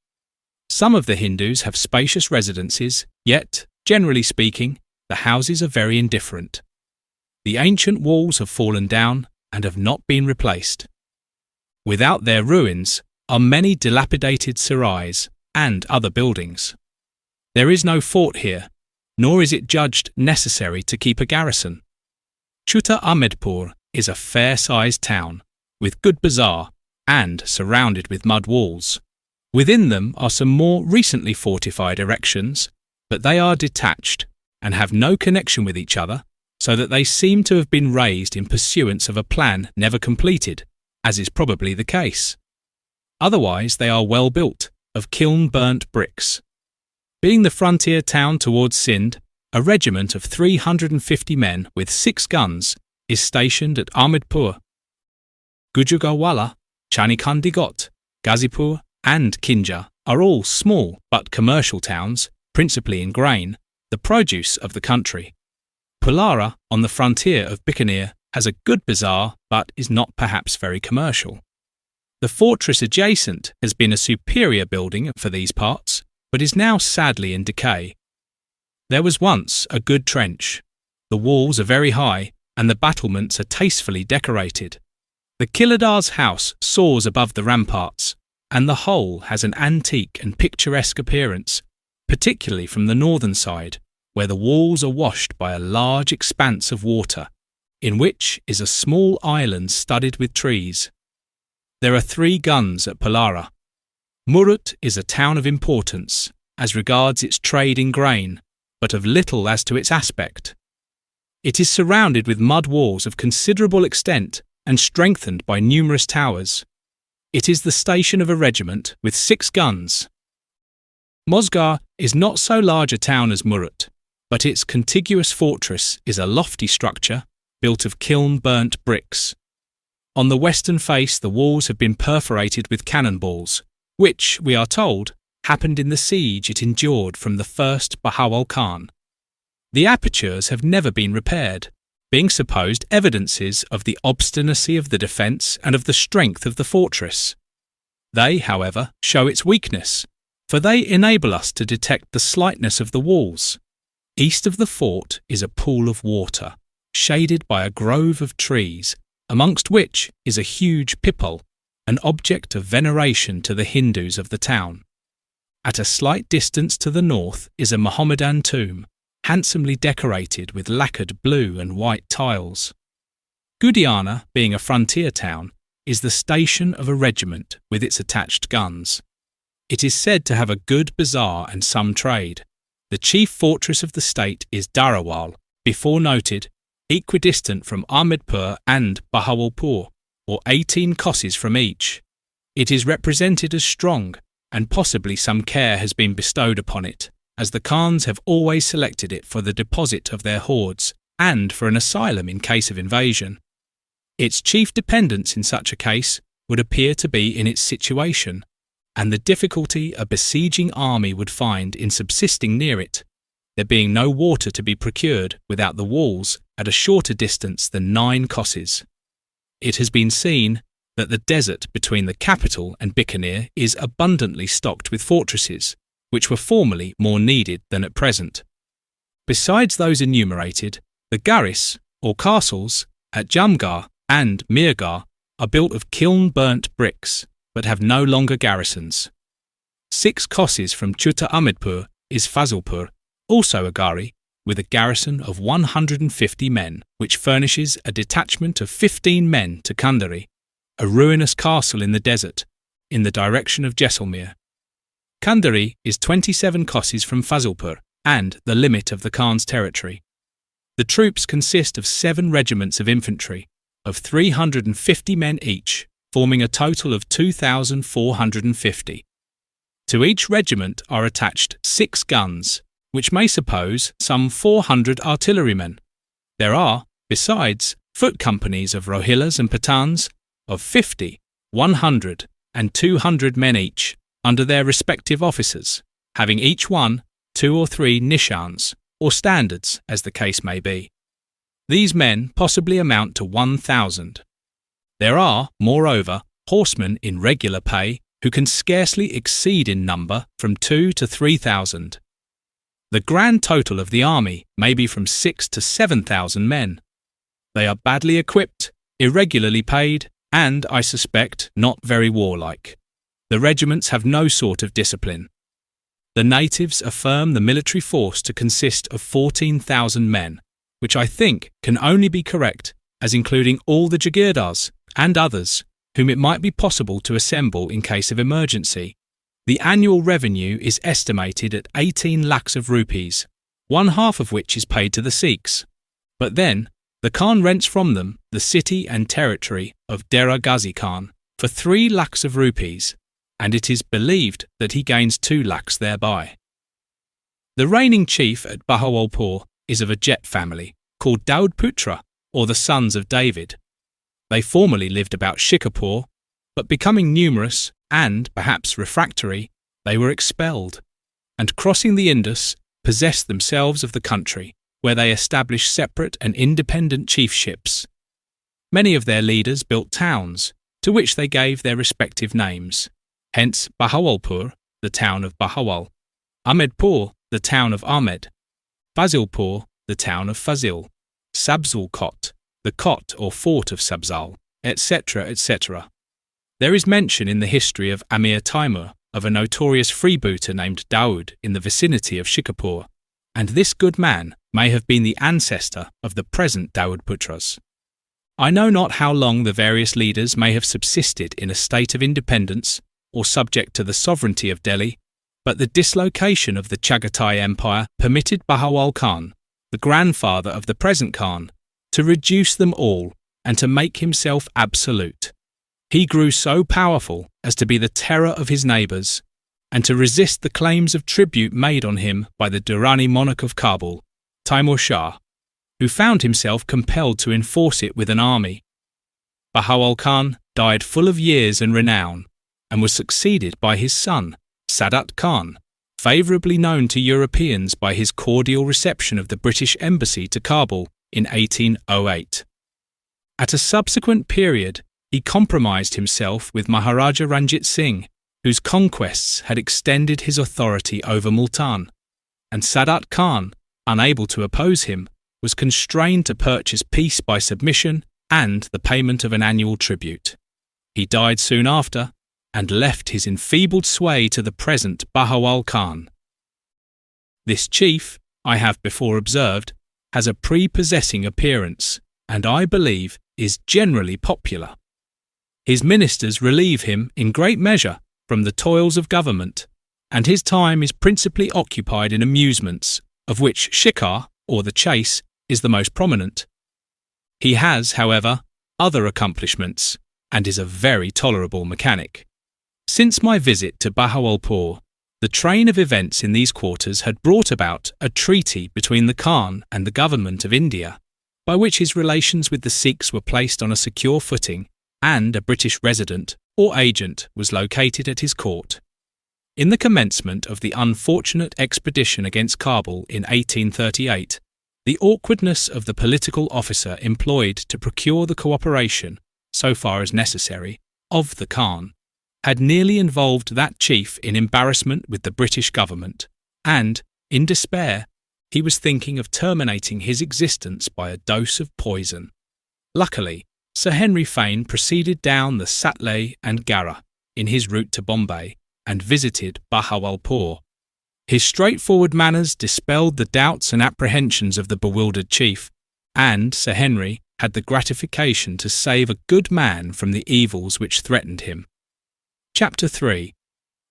Some of the Hindus have spacious residences, yet, generally speaking, the houses are very indifferent. The ancient walls have fallen down and have not been replaced. Without their ruins are many dilapidated sarais and other buildings. There is no fort here, nor is it judged necessary to keep a garrison. Chutta Ahmedpur is a fair-sized town, with good bazaar and surrounded with mud walls. Within them are some more recently fortified erections, but they are detached and have no connection with each other, so that they seem to have been raised in pursuance of a plan never completed, as is probably the case. Otherwise they are well built, of kiln-burnt bricks. Being the frontier town towards Sindh, a regiment of 350 men with 6 guns is stationed at Ahmedpur. Gujugawala, Chanikandigot, Gazipur and Kinja are all small but commercial towns, principally in grain, the produce of the country. Pulara, on the frontier of Bikaner, has a good bazaar but is not perhaps very commercial. The fortress adjacent has been a superior building for these parts, but is now sadly in decay. There was once a good trench. The walls are very high and the battlements are tastefully decorated. The Kiladar's house soars above the ramparts, and the whole has an antique and picturesque appearance, particularly from the northern side, where the walls are washed by a large expanse of water, in which is a small island studded with trees. There are 3 guns at Pulara. Murut is a town of importance as regards its trade in grain, but of little as to its aspect. It is surrounded with mud walls of considerable extent and strengthened by numerous towers. It is the station of a regiment with 6 guns. Mozgar is not so large a town as Murut, but its contiguous fortress is a lofty structure built of kiln-burnt bricks. On the western face the walls have been perforated with cannonballs, which, we are told, happened in the siege it endured from the first Bahawal Khan. The apertures have never been repaired, being supposed evidences of the obstinacy of the defence and of the strength of the fortress. They, however, show its weakness, for they enable us to detect the slightness of the walls. East of the fort is a pool of water, shaded by a grove of trees, amongst which is a huge pipal, an object of veneration to the Hindus of the town. At a slight distance to the north is a Mohammedan tomb, handsomely decorated with lacquered blue and white tiles. Gudiana, being a frontier town, is the station of a regiment with its attached guns. It is said to have a good bazaar and some trade. The chief fortress of the state is Darawal, before noted, equidistant from Ahmedpur and Bahawalpur, or 18 kosses from each. It is represented as strong, and possibly some care has been bestowed upon it, as the Khans have always selected it for the deposit of their hoards and for an asylum in case of invasion. Its chief dependence in such a case would appear to be in its situation, and the difficulty a besieging army would find in subsisting near it, there being no water to be procured without the walls at a shorter distance than 9 kosses. It has been seen that the desert between the capital and Bikaner is abundantly stocked with fortresses, which were formerly more needed than at present. Besides those enumerated, the garis, or castles, at Jamgar and Mirgar are built of kiln-burnt bricks, but have no longer garrisons. 6 kosses from Chutta Ahmedpur is Fazilpur, also a gari, with a garrison of 150 men, which furnishes a detachment of 15 men to Kandari, a ruinous castle in the desert, in the direction of Jaisalmer. Kandari is 27 kosses from Fazilpur and the limit of the Khan's territory. The troops consist of 7 regiments of infantry, of 350 men each, forming a total of 2,450. To each regiment are attached 6 guns, which may suppose some 400 artillerymen. There are, besides, foot companies of Rohillas and Pathans of 50, 100, and 200 men each, under their respective officers, having each one 2 or 3 nishans, or standards, as the case may be. These men possibly amount to 1,000. There are, moreover, horsemen in regular pay who can scarcely exceed in number from 2 to 3,000. The grand total of the army may be from 6 to 7,000 men. They are badly equipped, irregularly paid, and, I suspect, not very warlike. The regiments have no sort of discipline. The natives affirm the military force to consist of 14,000 men, which I think can only be correct as including all the Jagirdars and others whom it might be possible to assemble in case of emergency. The annual revenue is estimated at 18 lakhs of rupees, 1/2 of which is paid to the Sikhs. But then, the Khan rents from them the city and territory of Dera Ghazi Khan for 3 lakhs of rupees, and it is believed that he gains 2 lakhs thereby. The reigning chief at Bahawalpur is of a Jet family, called Daud Putra, or the Sons of David. They formerly lived about Shikarpur, but becoming numerous and, perhaps, refractory, they were expelled, and crossing the Indus, possessed themselves of the country, where they established separate and independent chiefships. Many of their leaders built towns, to which they gave their respective names, hence Bahawalpur, the town of Bahawal, Ahmedpur, the town of Ahmed, Fazilpur, the town of Fazil, Sabzal Kot, the Kot or fort of Sabzal, etc., etc. There is mention in the history of Amir Taimur of a notorious freebooter named Daud in the vicinity of Shikarpur, and this good man may have been the ancestor of the present Daud Putras. I know not how long the various leaders may have subsisted in a state of independence or subject to the sovereignty of Delhi, but the dislocation of the Chagatai Empire permitted Bahawal Khan, the grandfather of the present Khan, to reduce them all and to make himself absolute. He grew so powerful as to be the terror of his neighbours, and to resist the claims of tribute made on him by the Durrani monarch of Kabul, Timur Shah, who found himself compelled to enforce it with an army. Bahawal Khan died full of years and renown, and was succeeded by his son, Sadat Khan, favourably known to Europeans by his cordial reception of the British embassy to Kabul in 1808. At a subsequent period, he compromised himself with Maharaja Ranjit Singh, whose conquests had extended his authority over Multan, and Sadat Khan, unable to oppose him, was constrained to purchase peace by submission and the payment of an annual tribute. He died soon after, and left his enfeebled sway to the present Bahawal Khan. This chief, I have before observed, has a prepossessing appearance, and I believe is generally popular. His ministers relieve him in great measure from the toils of government, and his time is principally occupied in amusements, of which shikar, or the chase, is the most prominent. He has, however, other accomplishments, and is a very tolerable mechanic. Since my visit to Bahawalpur, the train of events in these quarters had brought about a treaty between the Khan and the government of India, by which his relations with the Sikhs were placed on a secure footing, and a British resident or agent was located at his court. In the commencement of the unfortunate expedition against Kabul in 1838, the awkwardness of the political officer employed to procure the cooperation, so far as necessary, of the Khan, had nearly involved that chief in embarrassment with the British government, and, in despair, he was thinking of terminating his existence by a dose of poison. Luckily, Sir Henry Fane proceeded down the Satley and Gara in his route to Bombay and visited Bahawalpur. His straightforward manners dispelled the doubts and apprehensions of the bewildered chief, and Sir Henry had the gratification to save a good man from the evils which threatened him. Chapter 3.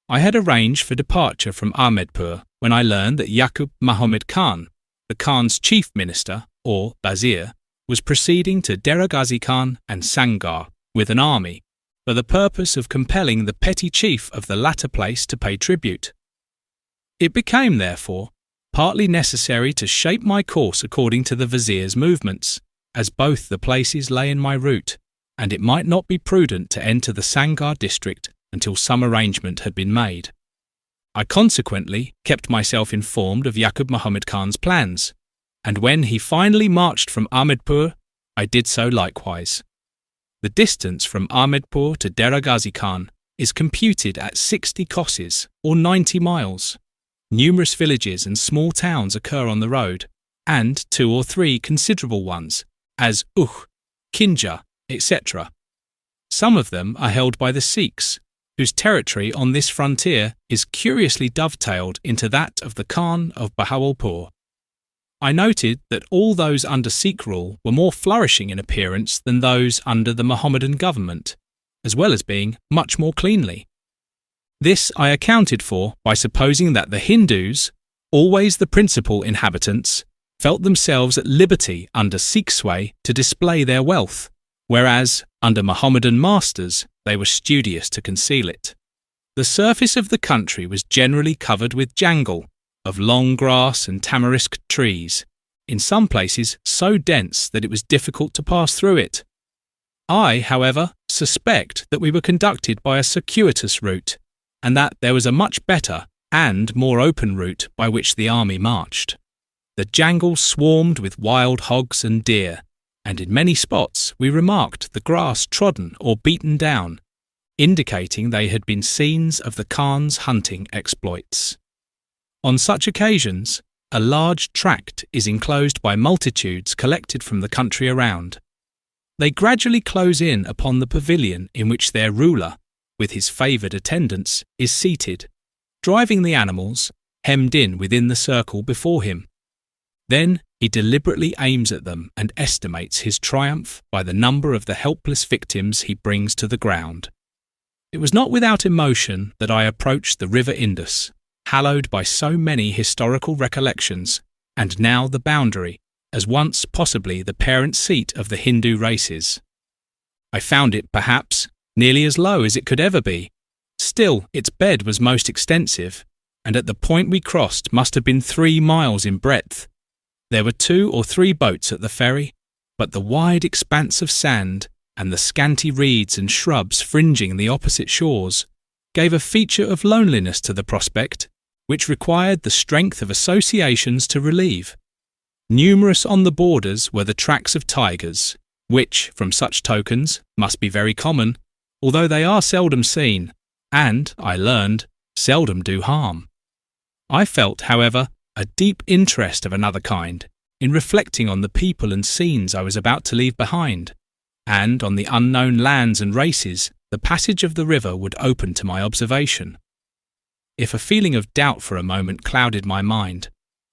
I had arranged for departure from Ahmedpur when I learned that Yaqub Muhammad Khan, the Khan's chief minister, or Bazir, was proceeding to Dera Khan and Sangar with an army for the purpose of compelling the petty chief of the latter place to pay tribute. It became, therefore, partly necessary to shape my course according to the vizier's movements, as both the places lay in my route, and it might not be prudent to enter the Sangar district until some arrangement had been made. I consequently kept myself informed of Yaqub Muhammad Khan's plans, and when he finally marched from Ahmedpur, I did so likewise. The distance from Ahmedpur to Dera Khan is computed at 60 kosses, or 90 miles. Numerous villages and small towns occur on the road, and 2 or 3 considerable ones, as Kinja, etc. Some of them are held by the Sikhs, whose territory on this frontier is curiously dovetailed into that of the Khan of Bahawalpur. I noted that all those under Sikh rule were more flourishing in appearance than those under the Mohammedan government, as well as being much more cleanly. This I accounted for by supposing that the Hindus, always the principal inhabitants, felt themselves at liberty under Sikh sway to display their wealth, whereas under Mohammedan masters they were studious to conceal it. The surface of the country was generally covered with jangle, of long grass and tamarisk trees, in some places so dense that it was difficult to pass through it. I, however, suspect that we were conducted by a circuitous route, and that there was a much better and more open route by which the army marched. The jangle swarmed with wild hogs and deer, and in many spots we remarked the grass trodden or beaten down, indicating they had been scenes of the Khan's hunting exploits. On such occasions, a large tract is enclosed by multitudes collected from the country around. They gradually close in upon the pavilion in which their ruler, with his favoured attendants, is seated, driving the animals, hemmed in within the circle before him. Then he deliberately aims at them and estimates his triumph by the number of the helpless victims he brings to the ground. It was not without emotion that I approached the river Indus, hallowed by so many historical recollections, and now the boundary, as once possibly the parent seat of the Hindu races. I found it, perhaps, nearly as low as it could ever be. Still, its bed was most extensive, and at the point we crossed must have been 3 miles in breadth. There were 2 or 3 boats at the ferry, but the wide expanse of sand and the scanty reeds and shrubs fringing the opposite shores gave a feature of loneliness to the prospect, which required the strength of associations to relieve. Numerous on the borders were the tracks of tigers, which, from such tokens, must be very common, although they are seldom seen, and, I learned, seldom do harm. I felt, however, a deep interest of another kind in reflecting on the people and scenes I was about to leave behind, and on the unknown lands and races the passage of the river would open to my observation. If a feeling of doubt for a moment clouded my mind,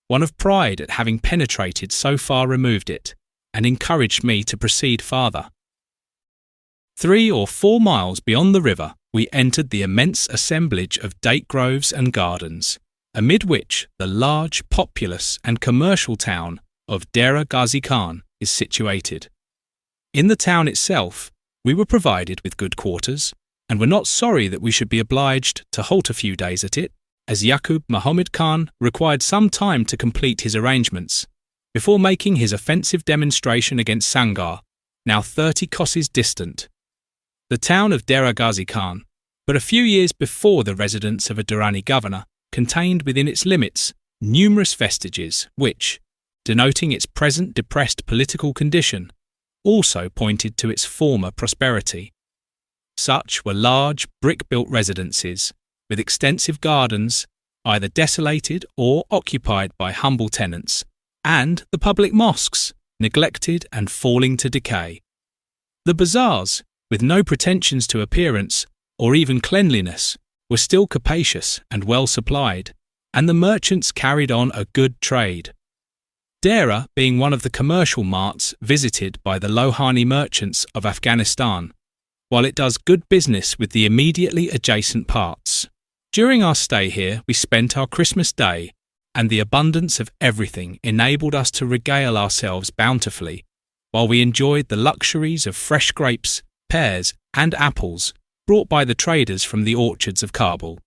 one of pride at having penetrated so far removed it, and encouraged me to proceed farther. 3 or 4 miles beyond the river we entered the immense assemblage of date groves and gardens, amid which the large, populous and commercial town of Dera Khan is situated. In the town itself, we were provided with good quarters, and were not sorry that we should be obliged to halt a few days at it, as Yaqub Muhammad Khan required some time to complete his arrangements, before making his offensive demonstration against Sangar, now 30 kosses distant. The town of Dera Khan, but a few years before the residence of a Durrani governor, contained within its limits numerous vestiges which, denoting its present depressed political condition, also pointed to its former prosperity. Such were large brick-built residences, with extensive gardens, either desolated or occupied by humble tenants, and the public mosques, neglected and falling to decay. The bazaars, with no pretensions to appearance or even cleanliness, were still capacious and well supplied, and the merchants carried on a good trade. Dera being one of the commercial marts visited by the Lohani merchants of Afghanistan, while it does good business with the immediately adjacent parts. During our stay here, we spent our Christmas Day, and the abundance of everything enabled us to regale ourselves bountifully, while we enjoyed the luxuries of fresh grapes, pears, and apples brought by the traders from the orchards of Kabul.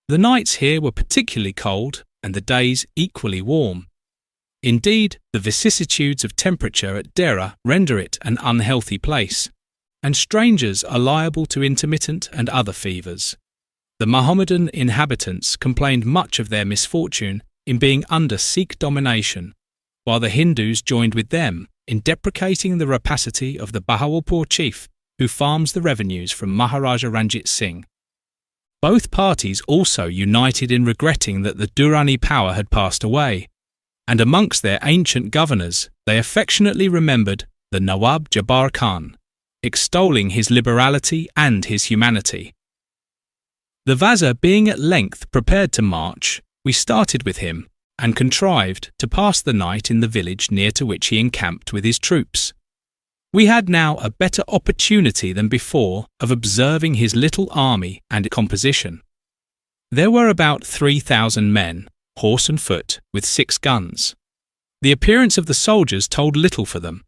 The nights here were particularly cold, and the days equally warm. Indeed, the vicissitudes of temperature at Dera render it an unhealthy place, and strangers are liable to intermittent and other fevers. The Mohammedan inhabitants complained much of their misfortune in being under Sikh domination, while the Hindus joined with them in deprecating the rapacity of the Bahawalpur chief who farms the revenues from Maharaja Ranjit Singh. Both parties also united in regretting that the Durrani power had passed away, and amongst their ancient governors they affectionately remembered the Nawab Jabbar Khan, extolling his liberality and his humanity. The Vazir being at length prepared to march, we started with him and contrived to pass the night in the village near to which he encamped with his troops. We had now a better opportunity than before of observing his little army and its composition. There were about 3,000 men, horse and foot, with 6 guns. The appearance of the soldiers told little for them,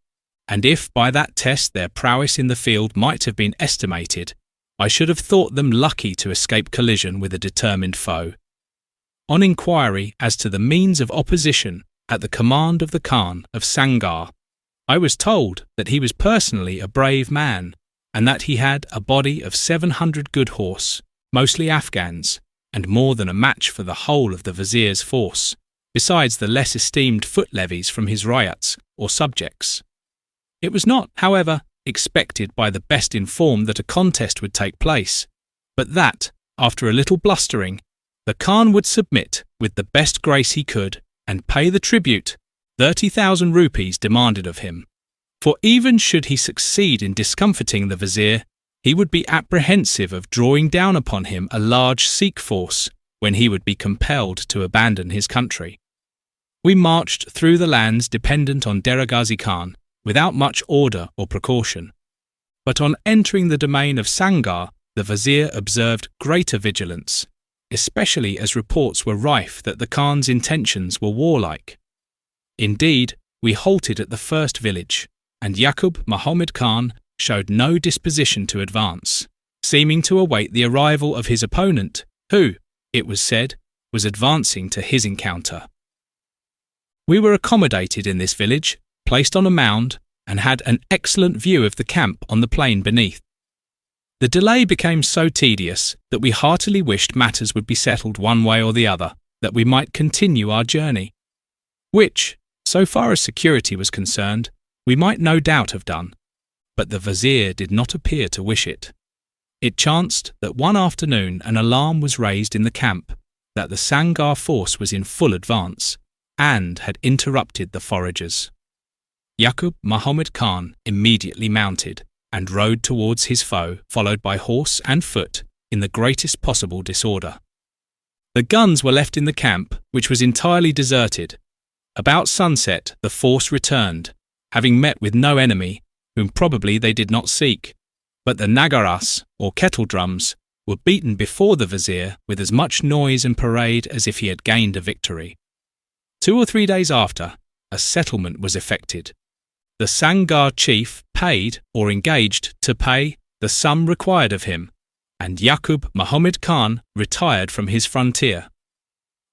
and if by that test their prowess in the field might have been estimated, I should have thought them lucky to escape collision with a determined foe. On inquiry as to the means of opposition at the command of the Khan of Sangar, I was told that he was personally a brave man, and that he had a body of 700 good horse, mostly Afghans, and more than a match for the whole of the Vizier's force, besides the less esteemed foot levies from his ryots or subjects. It was not, however, expected by the best informed that a contest would take place, but that, after a little blustering, the Khan would submit with the best grace he could and pay the tribute, 30,000 rupees demanded of him. For even should he succeed in discomfiting the Vizier, he would be apprehensive of drawing down upon him a large Sikh force when he would be compelled to abandon his country. We marched through the lands dependent on Dera Ghazi Khan without much order or precaution. But on entering the domain of Sangar, the Vizier observed greater vigilance, especially as reports were rife that the Khan's intentions were warlike. Indeed, we halted at the first village, and Yaqub Muhammad Khan showed no disposition to advance, seeming to await the arrival of his opponent, who, it was said, was advancing to his encounter. We were accommodated in this village, placed on a mound, and had an excellent view of the camp on the plain beneath. The delay became so tedious that we heartily wished matters would be settled one way or the other, that we might continue our journey, which, so far as security was concerned, we might no doubt have done, but the Vizier did not appear to wish it. It chanced that one afternoon an alarm was raised in the camp that the Sangar force was in full advance and had interrupted the foragers. Yaqub Muhammad Khan immediately mounted and rode towards his foe, followed by horse and foot in the greatest possible disorder. The guns were left in the camp, which was entirely deserted. About sunset the force returned, having met with no enemy, whom probably they did not seek, but the nagaras, or kettle drums, were beaten before the Vizier with as much noise and parade as if he had gained a victory. 2 or 3 days after, a settlement was effected. The Sangar chief paid, or engaged to pay, the sum required of him, and Yaqub Muhammad Khan retired from his frontier.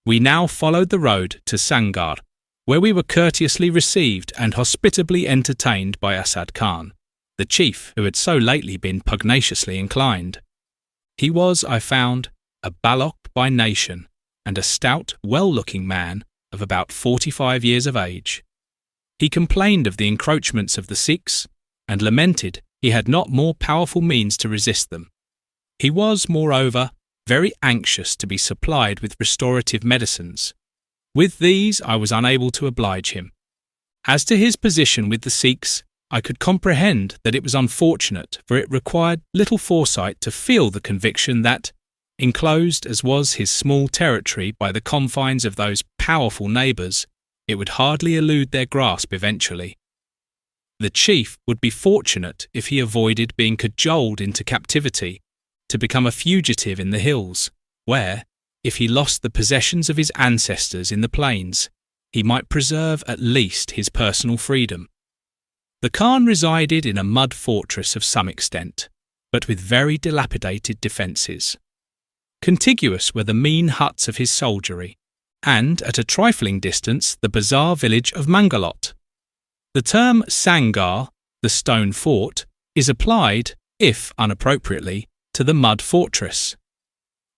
We now followed the road to Sangar, where we were courteously received and hospitably entertained by Asad Khan, the chief who had so lately been pugnaciously inclined. He was, I found, a Baloch by nation, and a stout, well-looking man of about 45 years of age. He complained of the encroachments of the Sikhs, and lamented he had not more powerful means to resist them. He was, moreover, very anxious to be supplied with restorative medicines. With these I was unable to oblige him. As to his position with the Sikhs, I could comprehend that it was unfortunate, for it required little foresight to feel the conviction that, enclosed as was his small territory by the confines of those powerful neighbours, it would hardly elude their grasp eventually. The chief would be fortunate if he avoided being cajoled into captivity, to become a fugitive in the hills, where, if he lost the possessions of his ancestors in the plains, he might preserve at least his personal freedom. The Khan resided in a mud fortress of some extent, but with very dilapidated defences. Contiguous were the mean huts of his soldiery, and at a trifling distance the bizarre village of Mangalot. The term Sangar, the stone fort, is applied, if unappropriately, to the mud fortress.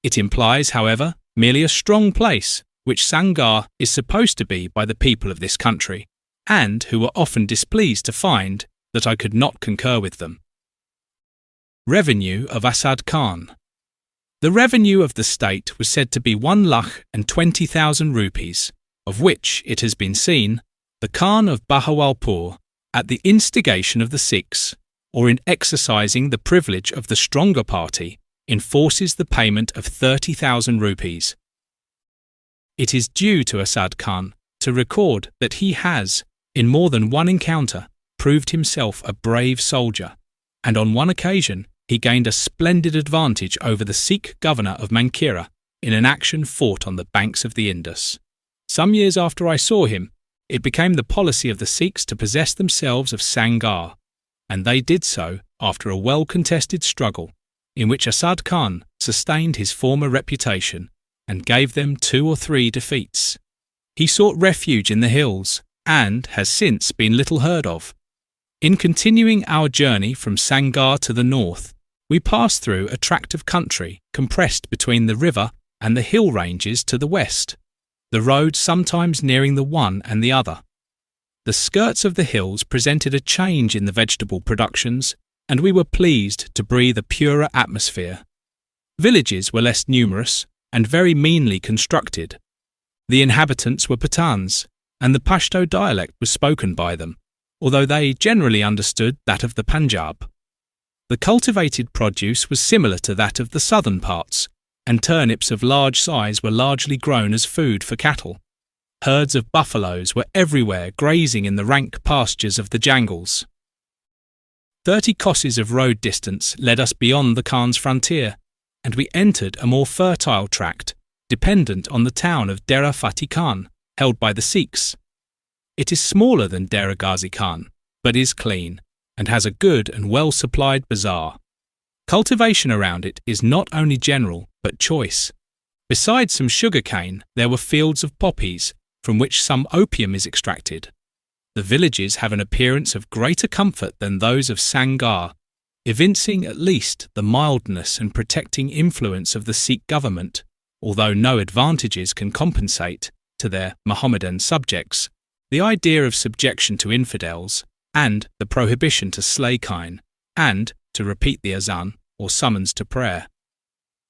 It implies, however, merely a strong place, which Sangar is supposed to be by the people of this country, and who were often displeased to find that I could not concur with them. Revenue of Asad Khan. The revenue of the state was said to be 1,20,000 rupees, of which, it has been seen, the Khan of Bahawalpur, at the instigation of the Sikhs, or in exercising the privilege of the stronger party, enforces the payment of 30,000 rupees. It is due to Asad Khan to record that he has, in more than one encounter, proved himself a brave soldier, and on one occasion he gained a splendid advantage over the Sikh governor of Mankera in an action fought on the banks of the Indus. Some years after I saw him, it became the policy of the Sikhs to possess themselves of Sangar, and they did so after a well-contested struggle, in which Asad Khan sustained his former reputation and gave them 2 or 3 defeats. He sought refuge in the hills, and has since been little heard of. In continuing our journey from Sangar to the north, we passed through a tract of country compressed between the river and the hill ranges to the west, the road sometimes nearing the one and the other. The skirts of the hills presented a change in the vegetable productions, and we were pleased to breathe a purer atmosphere. Villages were less numerous and very meanly constructed. The inhabitants were Pathans, and the Pashto dialect was spoken by them, although they generally understood that of the Panjab. The cultivated produce was similar to that of the southern parts, and turnips of large size were largely grown as food for cattle. Herds of buffaloes were everywhere grazing in the rank pastures of the jangles. 30 kosses of road distance led us beyond the Khan's frontier, and we entered a more fertile tract, dependent on the town of Dera Khan, held by the Sikhs. It is smaller than Dera Ghazi Khan, but is clean, and has a good and well-supplied bazaar. Cultivation around it is not only general, but choice. Besides some sugar cane, there were fields of poppies, from which some opium is extracted. The villages have an appearance of greater comfort than those of Sangar, evincing at least the mildness and protecting influence of the Sikh government, although no advantages can compensate, to their Mohammedan subjects, the idea of subjection to infidels, and the prohibition to slay kine, and to repeat the azan, or summons to prayer.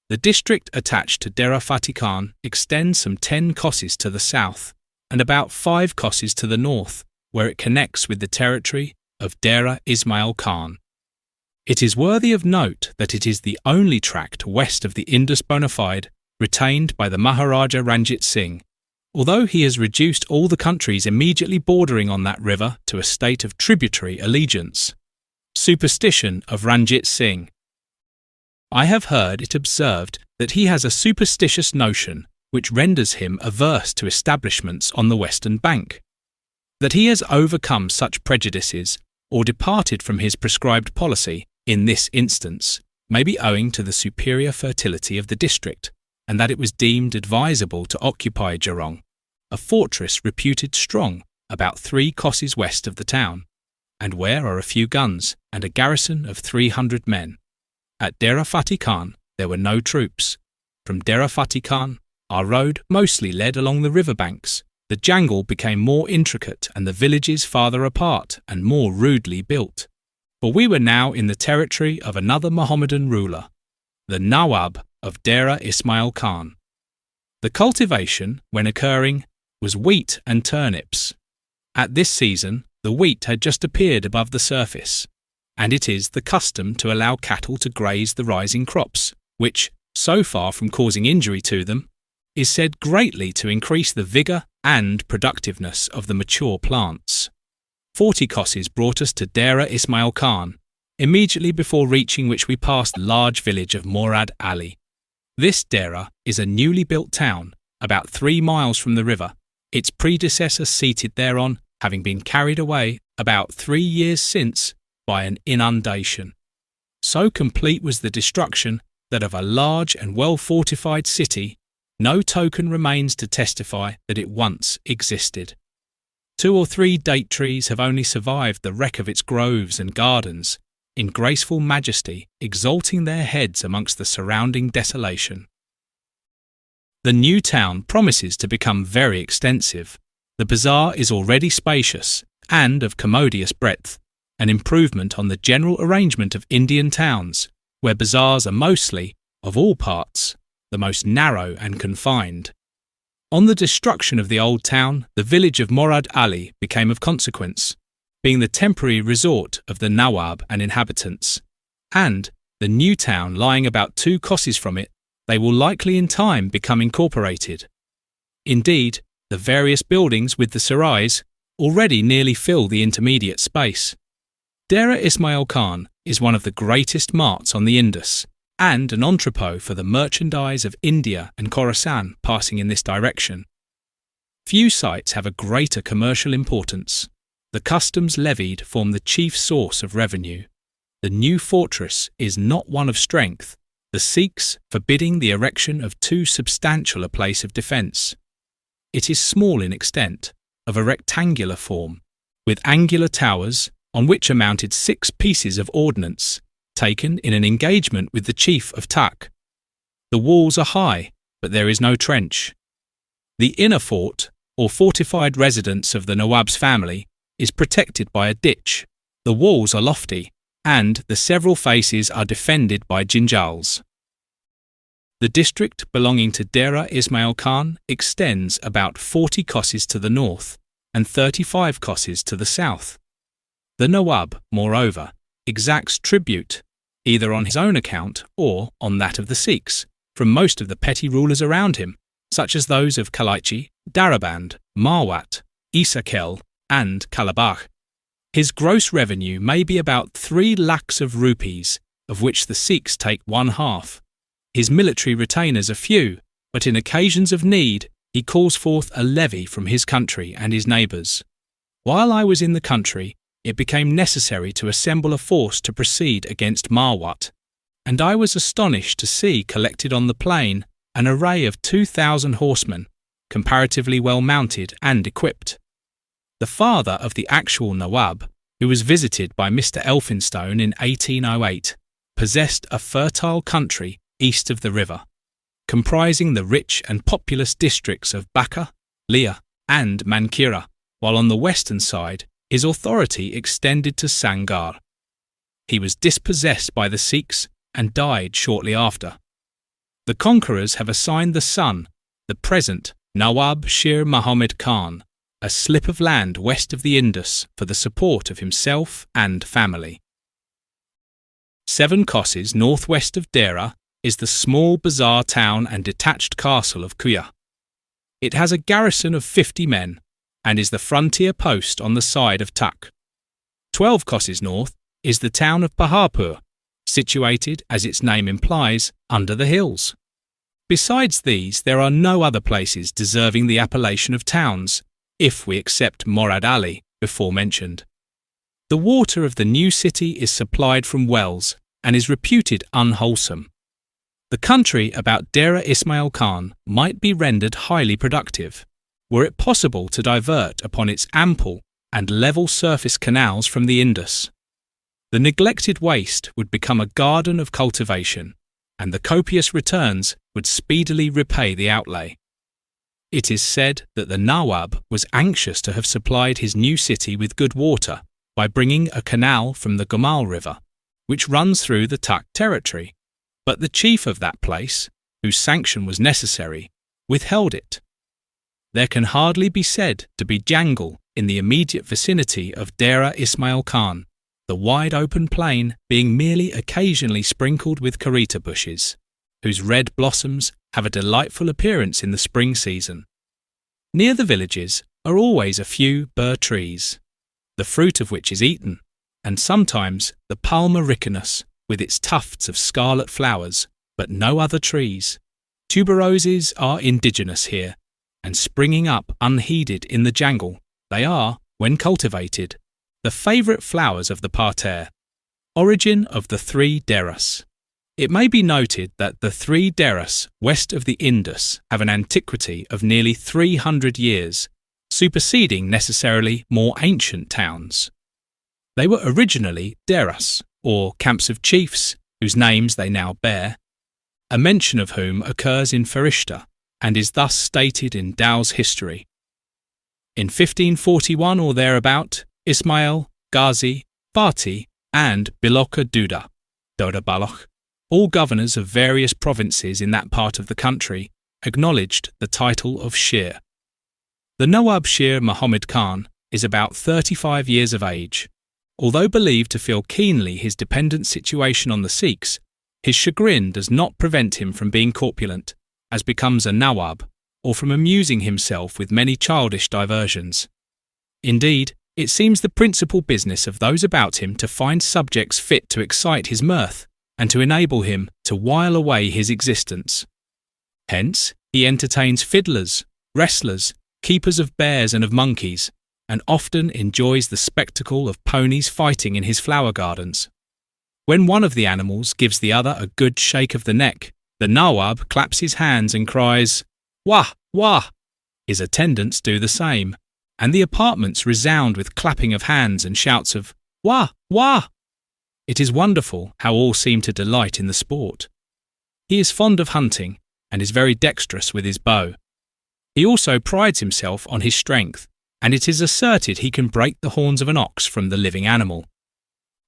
The district attached to Dera Khan extends some 10 kosses to the south, and about 5 kosses to the north, where it connects with the territory of Dera Ismail Khan. It is worthy of note that it is the only tract west of the Indus bona fide retained by the Maharaja Ranjit Singh, although he has reduced all the countries immediately bordering on that river to a state of tributary allegiance. Superstition of Ranjit Singh. I have heard it observed that he has a superstitious notion which renders him averse to establishments on the western bank. That he has overcome such prejudices or departed from his prescribed policy in this instance may be owing to the superior fertility of the district, and that it was deemed advisable to occupy Gerong, a fortress reputed strong about 3 kosses west of the town, and where are a few guns and a garrison of 300 men. At Dera Khan there were no troops. From Dera Khan, our road mostly led along the river banks. The jangle became more intricate and the villages farther apart and more rudely built. For we were now in the territory of another Mohammedan ruler, the Nawab of Dera Ismail Khan. The cultivation, when occurring, was wheat and turnips. At this season, the wheat had just appeared above the surface, and it is the custom to allow cattle to graze the rising crops, which, so far from causing injury to them, is said greatly to increase the vigour and productiveness of the mature plants. 40 kosses brought us to Dera Ismail Khan, immediately before reaching which we passed the large village of Murad Ali. This Dera is a newly built town, about 3 miles from the river, its predecessor seated thereon having been carried away about 3 years since by an inundation. So complete was the destruction that of a large and well-fortified city, no token remains to testify that it once existed. 2 or 3 date trees have only survived the wreck of its groves and gardens, in graceful majesty exalting their heads amongst the surrounding desolation. The new town promises to become very extensive. The bazaar is already spacious and of commodious breadth, an improvement on the general arrangement of Indian towns, where bazaars are mostly, of all parts, the most narrow and confined. On the destruction of the old town, the village of Murad Ali became of consequence, being the temporary resort of the Nawab and inhabitants, and the new town lying about 2 kosses from it, they will likely in time become incorporated. Indeed, the various buildings with the sarais already nearly fill the intermediate space. Dera Ismail Khan is one of the greatest marts on the Indus, and an entrepot for the merchandise of India and Khorasan passing in this direction. Few sites have a greater commercial importance. The customs levied form the chief source of revenue. The new fortress is not one of strength, the Sikhs forbidding the erection of too substantial a place of defence. It is small in extent, of a rectangular form, with angular towers on which are mounted 6 pieces of ordnance, taken in an engagement with the chief of Tak. The walls are high, but there is no trench. The inner fort, or fortified residence of the Nawab's family, is protected by a ditch. The walls are lofty, and the several faces are defended by jinjals. The district belonging to Dera Ismail Khan extends about 40 kosses to the north and 35 kosses to the south. The Nawab, moreover, exacts tribute, either on his own account or on that of the Sikhs, from most of the petty rulers around him, such as those of Kalaichi, Daraband, Marwat, Isakel, and Kalabagh. His gross revenue may be about 3 lakhs of rupees, of which the Sikhs take 1/2. His military retainers are few, but in occasions of need he calls forth a levy from his country and his neighbours. While I was in the country, it became necessary to assemble a force to proceed against Marwat, and I was astonished to see collected on the plain an array of 2,000 horsemen, comparatively well mounted and equipped. The father of the actual Nawab, who was visited by Mr. Elphinstone in 1808, possessed a fertile country east of the river, comprising the rich and populous districts of Bakka, Leah, and Mankira, while on the western side his authority extended to Sangar. He was dispossessed by the Sikhs and died shortly after. The conquerors have assigned the son, the present Nawab Shir Muhammad Khan, a slip of land west of the Indus for the support of himself and family. 7 kosses northwest of Dera is the small bazaar town and detached castle of Kuya. It has a garrison of 50 men and is the frontier post on the side of Tak. 12 kosses north is the town of Bahawalpur, situated, as its name implies, under the hills. Besides these, there are no other places deserving the appellation of towns, if we accept Murad Ali, before mentioned. The water of the new city is supplied from wells and is reputed unwholesome. The country about Dera Ismail Khan might be rendered highly productive, were it possible to divert upon its ample and level surface canals from the Indus. The neglected waste would become a garden of cultivation, and the copious returns would speedily repay the outlay. It is said that the Nawab was anxious to have supplied his new city with good water by bringing a canal from the Gamal River, which runs through the Tak territory, but the chief of that place, whose sanction was necessary, withheld it. There can hardly be said to be jangle in the immediate vicinity of Dera Ismail Khan, the wide open plain being merely occasionally sprinkled with karita bushes, whose red blossoms have a delightful appearance in the spring season. Near the villages are always a few bur trees, the fruit of which is eaten, and sometimes the palma ricinus with its tufts of scarlet flowers, but no other trees. Tuberoses are indigenous here, and springing up unheeded in the jangle, they are, when cultivated, the favourite flowers of the parterre. Origin of the three Deras. It may be noted that the three Deras west of the Indus have an antiquity of nearly 300 years, superseding necessarily more ancient towns. They were originally Deras, or camps of chiefs, whose names they now bear, a mention of whom occurs in Farishta and is thus stated in Dow's history. In 1541 or thereabout, Ismail, Ghazi, Bati, and Biloka Duda, Doda Baloch, all governors of various provinces in that part of the country, acknowledged the title of Shir. The Nawab Shir Muhammad Khan is about 35 years of age. Although believed to feel keenly his dependent situation on the Sikhs, his chagrin does not prevent him from being corpulent, as becomes a Nawab, or from amusing himself with many childish diversions. Indeed, it seems the principal business of those about him to find subjects fit to excite his mirth, and to enable him to while away his existence. Hence, he entertains fiddlers, wrestlers, keepers of bears and of monkeys, and often enjoys the spectacle of ponies fighting in his flower gardens. When one of the animals gives the other a good shake of the neck, the Nawab claps his hands and cries, "Wah! Wah!" His attendants do the same, and the apartments resound with clapping of hands and shouts of "Wah! Wah!" It is wonderful how all seem to delight in the sport. He is fond of hunting, and is very dexterous with his bow. He also prides himself on his strength, and it is asserted he can break the horns of an ox from the living animal.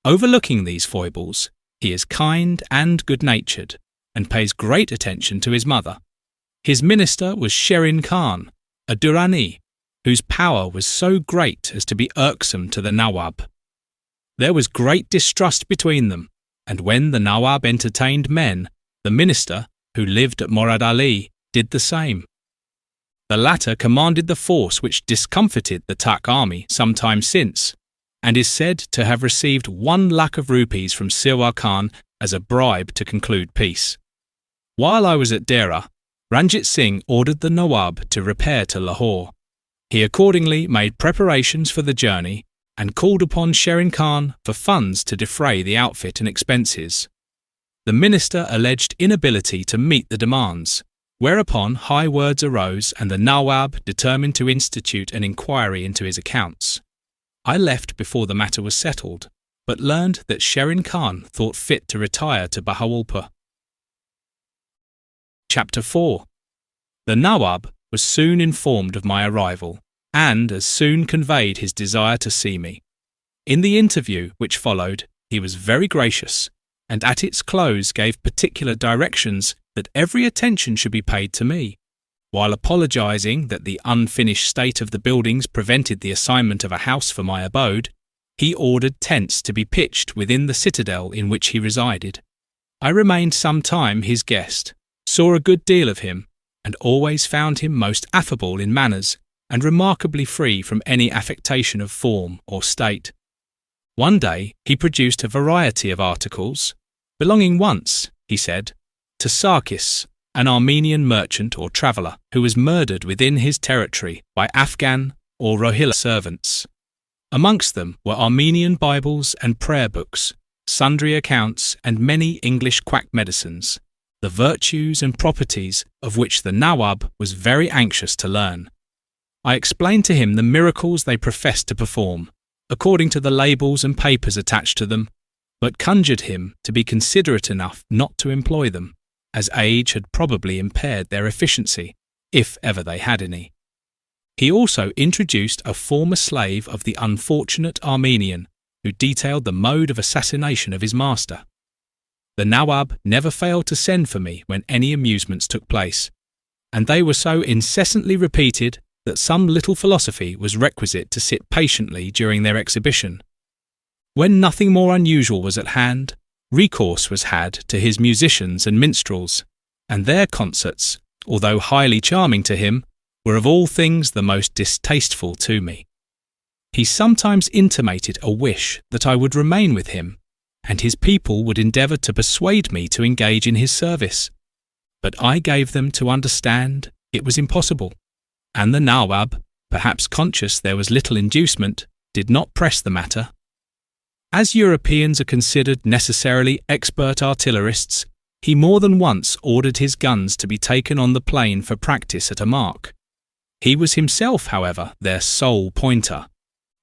Overlooking these foibles, he is kind and good-natured, and pays great attention to his mother. His minister was Sherin Khan, a Durrani, whose power was so great as to be irksome to the Nawab. There was great distrust between them, and when the Nawab entertained men, the minister, who lived at Morad Ali, did the same. The latter commanded the force which discomfited the Tak army some time since, and is said to have received 1 lakh of rupees from Sirwar Khan as a bribe to conclude peace. While I was at Dera, Ranjit Singh ordered the Nawab to repair to Lahore. He accordingly made preparations for the journey and called upon Sherin Khan for funds to defray the outfit and expenses. The minister alleged inability to meet the demands, whereupon high words arose and the Nawab determined to institute an inquiry into his accounts. I left before the matter was settled, but learned that Sherin Khan thought fit to retire to Bahawalpur. Chapter 4. The Nawab was soon informed of my arrival, and as soon conveyed his desire to see me. In the interview which followed, he was very gracious, and at its close gave particular directions that every attention should be paid to me. While apologising that the unfinished state of the buildings prevented the assignment of a house for my abode, he ordered tents to be pitched within the citadel in which he resided. I remained some time his guest, saw a good deal of him, and always found him most affable in manners and remarkably free from any affectation of form or state. One day he produced a variety of articles, belonging once, he said, to Sarkis, an Armenian merchant or traveller who was murdered within his territory by Afghan or Rohilla servants. Amongst them were Armenian Bibles and prayer books, sundry accounts and many English quack medicines, the virtues and properties of which the Nawab was very anxious to learn. I explained to him the miracles they professed to perform, according to the labels and papers attached to them, but conjured him to be considerate enough not to employ them, as age had probably impaired their efficiency, if ever they had any. He also introduced a former slave of the unfortunate Armenian, who detailed the mode of assassination of his master. The Nawab never failed to send for me when any amusements took place, and they were so incessantly repeated that some little philosophy was requisite to sit patiently during their exhibition. When nothing more unusual was at hand, recourse was had to his musicians and minstrels, and their concerts, although highly charming to him, were of all things the most distasteful to me. He sometimes intimated a wish that I would remain with him, and his people would endeavour to persuade me to engage in his service. But I gave them to understand it was impossible, and the Nawab, perhaps conscious there was little inducement, did not press the matter. As Europeans are considered necessarily expert artillerists, he more than once ordered his guns to be taken on the plain for practice at a mark. He was himself, however, their sole pointer,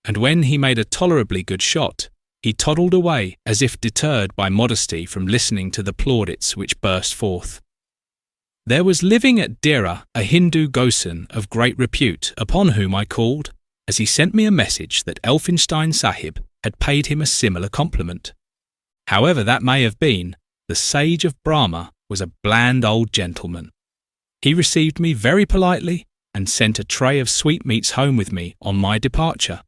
and when he made a tolerably good shot, he toddled away as if deterred by modesty from listening to the plaudits which burst forth. There was living at Dera a Hindu Gosin of great repute, upon whom I called, as he sent me a message that Elphinstein Sahib had paid him a similar compliment. However that may have been, the sage of Brahma was a bland old gentleman. He received me very politely and sent a tray of sweetmeats home with me on my departure.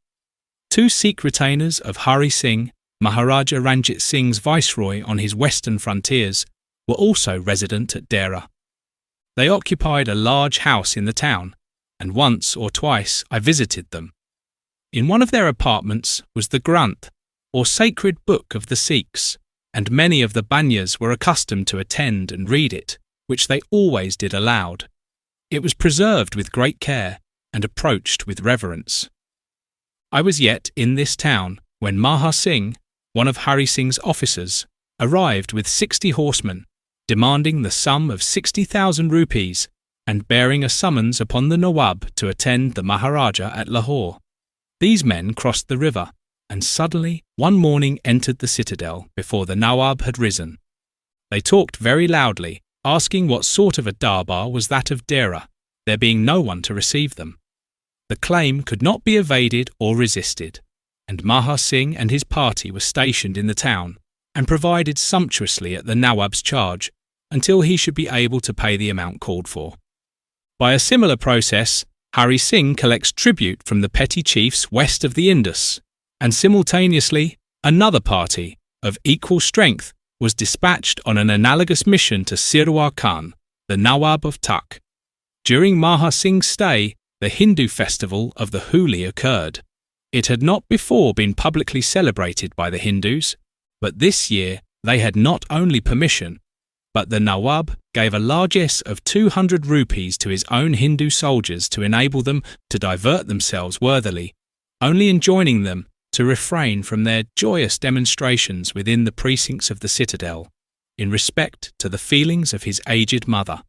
2 Sikh retainers of Hari Singh, Maharaja Ranjit Singh's viceroy on his western frontiers, were also resident at Dera. They occupied a large house in the town, and once or twice I visited them. In one of their apartments was the Granth, or sacred book of the Sikhs, and many of the Banyas were accustomed to attend and read it, which they always did aloud. It was preserved with great care and approached with reverence. I was yet in this town when Maha Singh, one of Hari Singh's officers, arrived with 60 horsemen, demanding the sum of 60,000 rupees and bearing a summons upon the Nawab to attend the Maharaja at Lahore. These men crossed the river and suddenly one morning entered the citadel before the Nawab had risen. They talked very loudly, asking what sort of a darbar was that of Dera, there being no one to receive them. The claim could not be evaded or resisted, and Maha Singh and his party were stationed in the town and provided sumptuously at the Nawab's charge until he should be able to pay the amount called for. By a similar process, Hari Singh collects tribute from the petty chiefs west of the Indus, and simultaneously another party of equal strength was dispatched on an analogous mission to Sirwar Khan, the Nawab of Tak. During Maha Singh's stay, the Hindu festival of the Holi occurred. It had not before been publicly celebrated by the Hindus, but this year they had not only permission, but the Nawab gave a largesse of 200 rupees to his own Hindu soldiers to enable them to divert themselves worthily, only enjoining them to refrain from their joyous demonstrations within the precincts of the citadel, in respect to the feelings of his aged mother.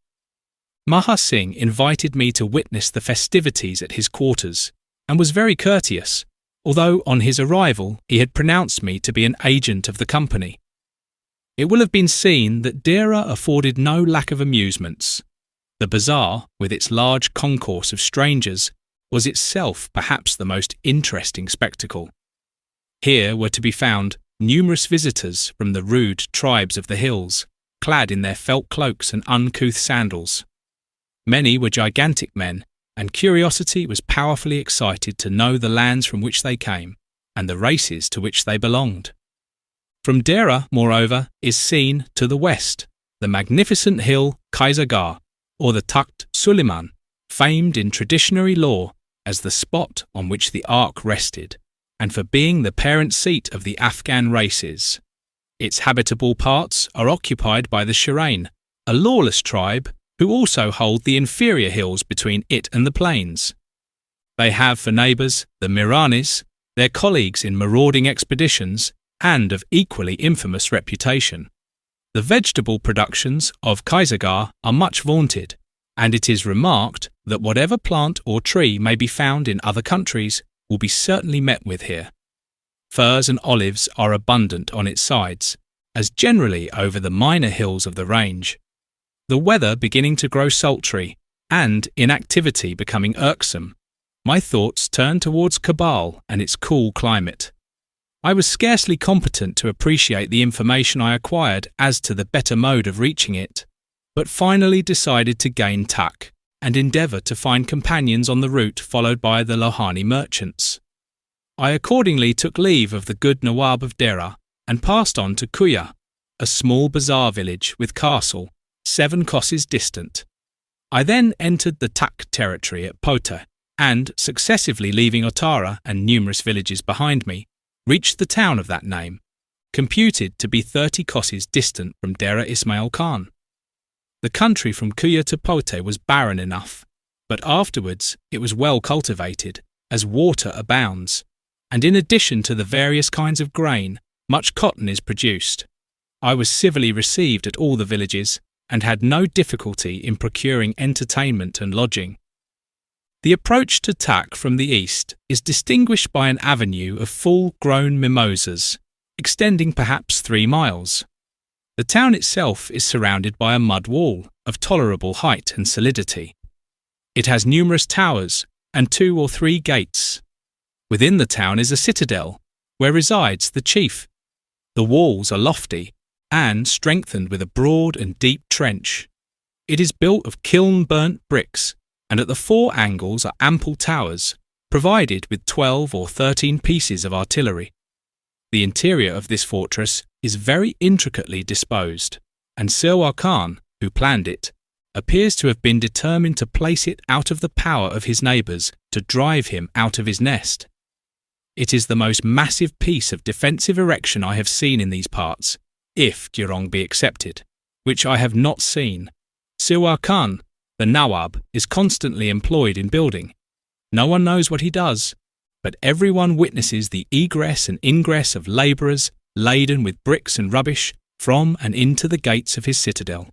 Maha Singh invited me to witness the festivities at his quarters, and was very courteous, although on his arrival he had pronounced me to be an agent of the company. It will have been seen that Dera afforded no lack of amusements. The bazaar, with its large concourse of strangers, was itself perhaps the most interesting spectacle. Here were to be found numerous visitors from the rude tribes of the hills, clad in their felt cloaks and uncouth sandals. Many were gigantic men, and curiosity was powerfully excited to know the lands from which they came, and the races to which they belonged. From Dera, moreover, is seen, to the west, the magnificent hill Khyber, or the Takht-e-Sulaiman, famed in traditionary lore as the spot on which the Ark rested, and for being the parent seat of the Afghan races. Its habitable parts are occupied by the Shirain, a lawless tribe who also hold the inferior hills between it and the plains. They have for neighbours the Miranis, their colleagues in marauding expeditions, and of equally infamous reputation. The vegetable productions of Khyber are much vaunted, and it is remarked that whatever plant or tree may be found in other countries will be certainly met with here. Firs and olives are abundant on its sides, as generally over the minor hills of the range. The weather beginning to grow sultry, and inactivity becoming irksome, my thoughts turned towards Kabul and its cool climate. I was scarcely competent to appreciate the information I acquired as to the better mode of reaching it, but finally decided to gain Tak, and endeavour to find companions on the route followed by the Lohani merchants. I accordingly took leave of the good Nawab of Dera and passed on to Kuya, a small bazaar village with castle, 7 kosses distant. I then entered the Takht territory at Pota and, successively leaving Otara and numerous villages behind me, reached the town of that name, computed to be 30 kosses distant from Dera Ismail Khan. The country from Kuya to Pota was barren enough, but afterwards it was well cultivated, as water abounds, and in addition to the various kinds of grain, much cotton is produced. I was civilly received at all the villages, and had no difficulty in procuring entertainment and lodging. The approach to Tak from the east is distinguished by an avenue of full-grown mimosas, extending perhaps 3 miles. The town itself is surrounded by a mud wall of tolerable height and solidity. It has numerous towers and 2 or 3 gates. Within the town is a citadel, where resides the chief. The walls are lofty and strengthened with a broad and deep trench. It is built of kiln-burnt bricks, and at the 4 angles are ample towers, provided with 12 or 13 pieces of artillery. The interior of this fortress is very intricately disposed, and Sirwar Khan, who planned it, appears to have been determined to place it out of the power of his neighbours to drive him out of his nest. It is the most massive piece of defensive erection I have seen in these parts, if Durong be accepted, which I have not seen. Sirwar Khan, the Nawab, is constantly employed in building. No one knows what he does, but everyone witnesses the egress and ingress of labourers laden with bricks and rubbish from and into the gates of his citadel.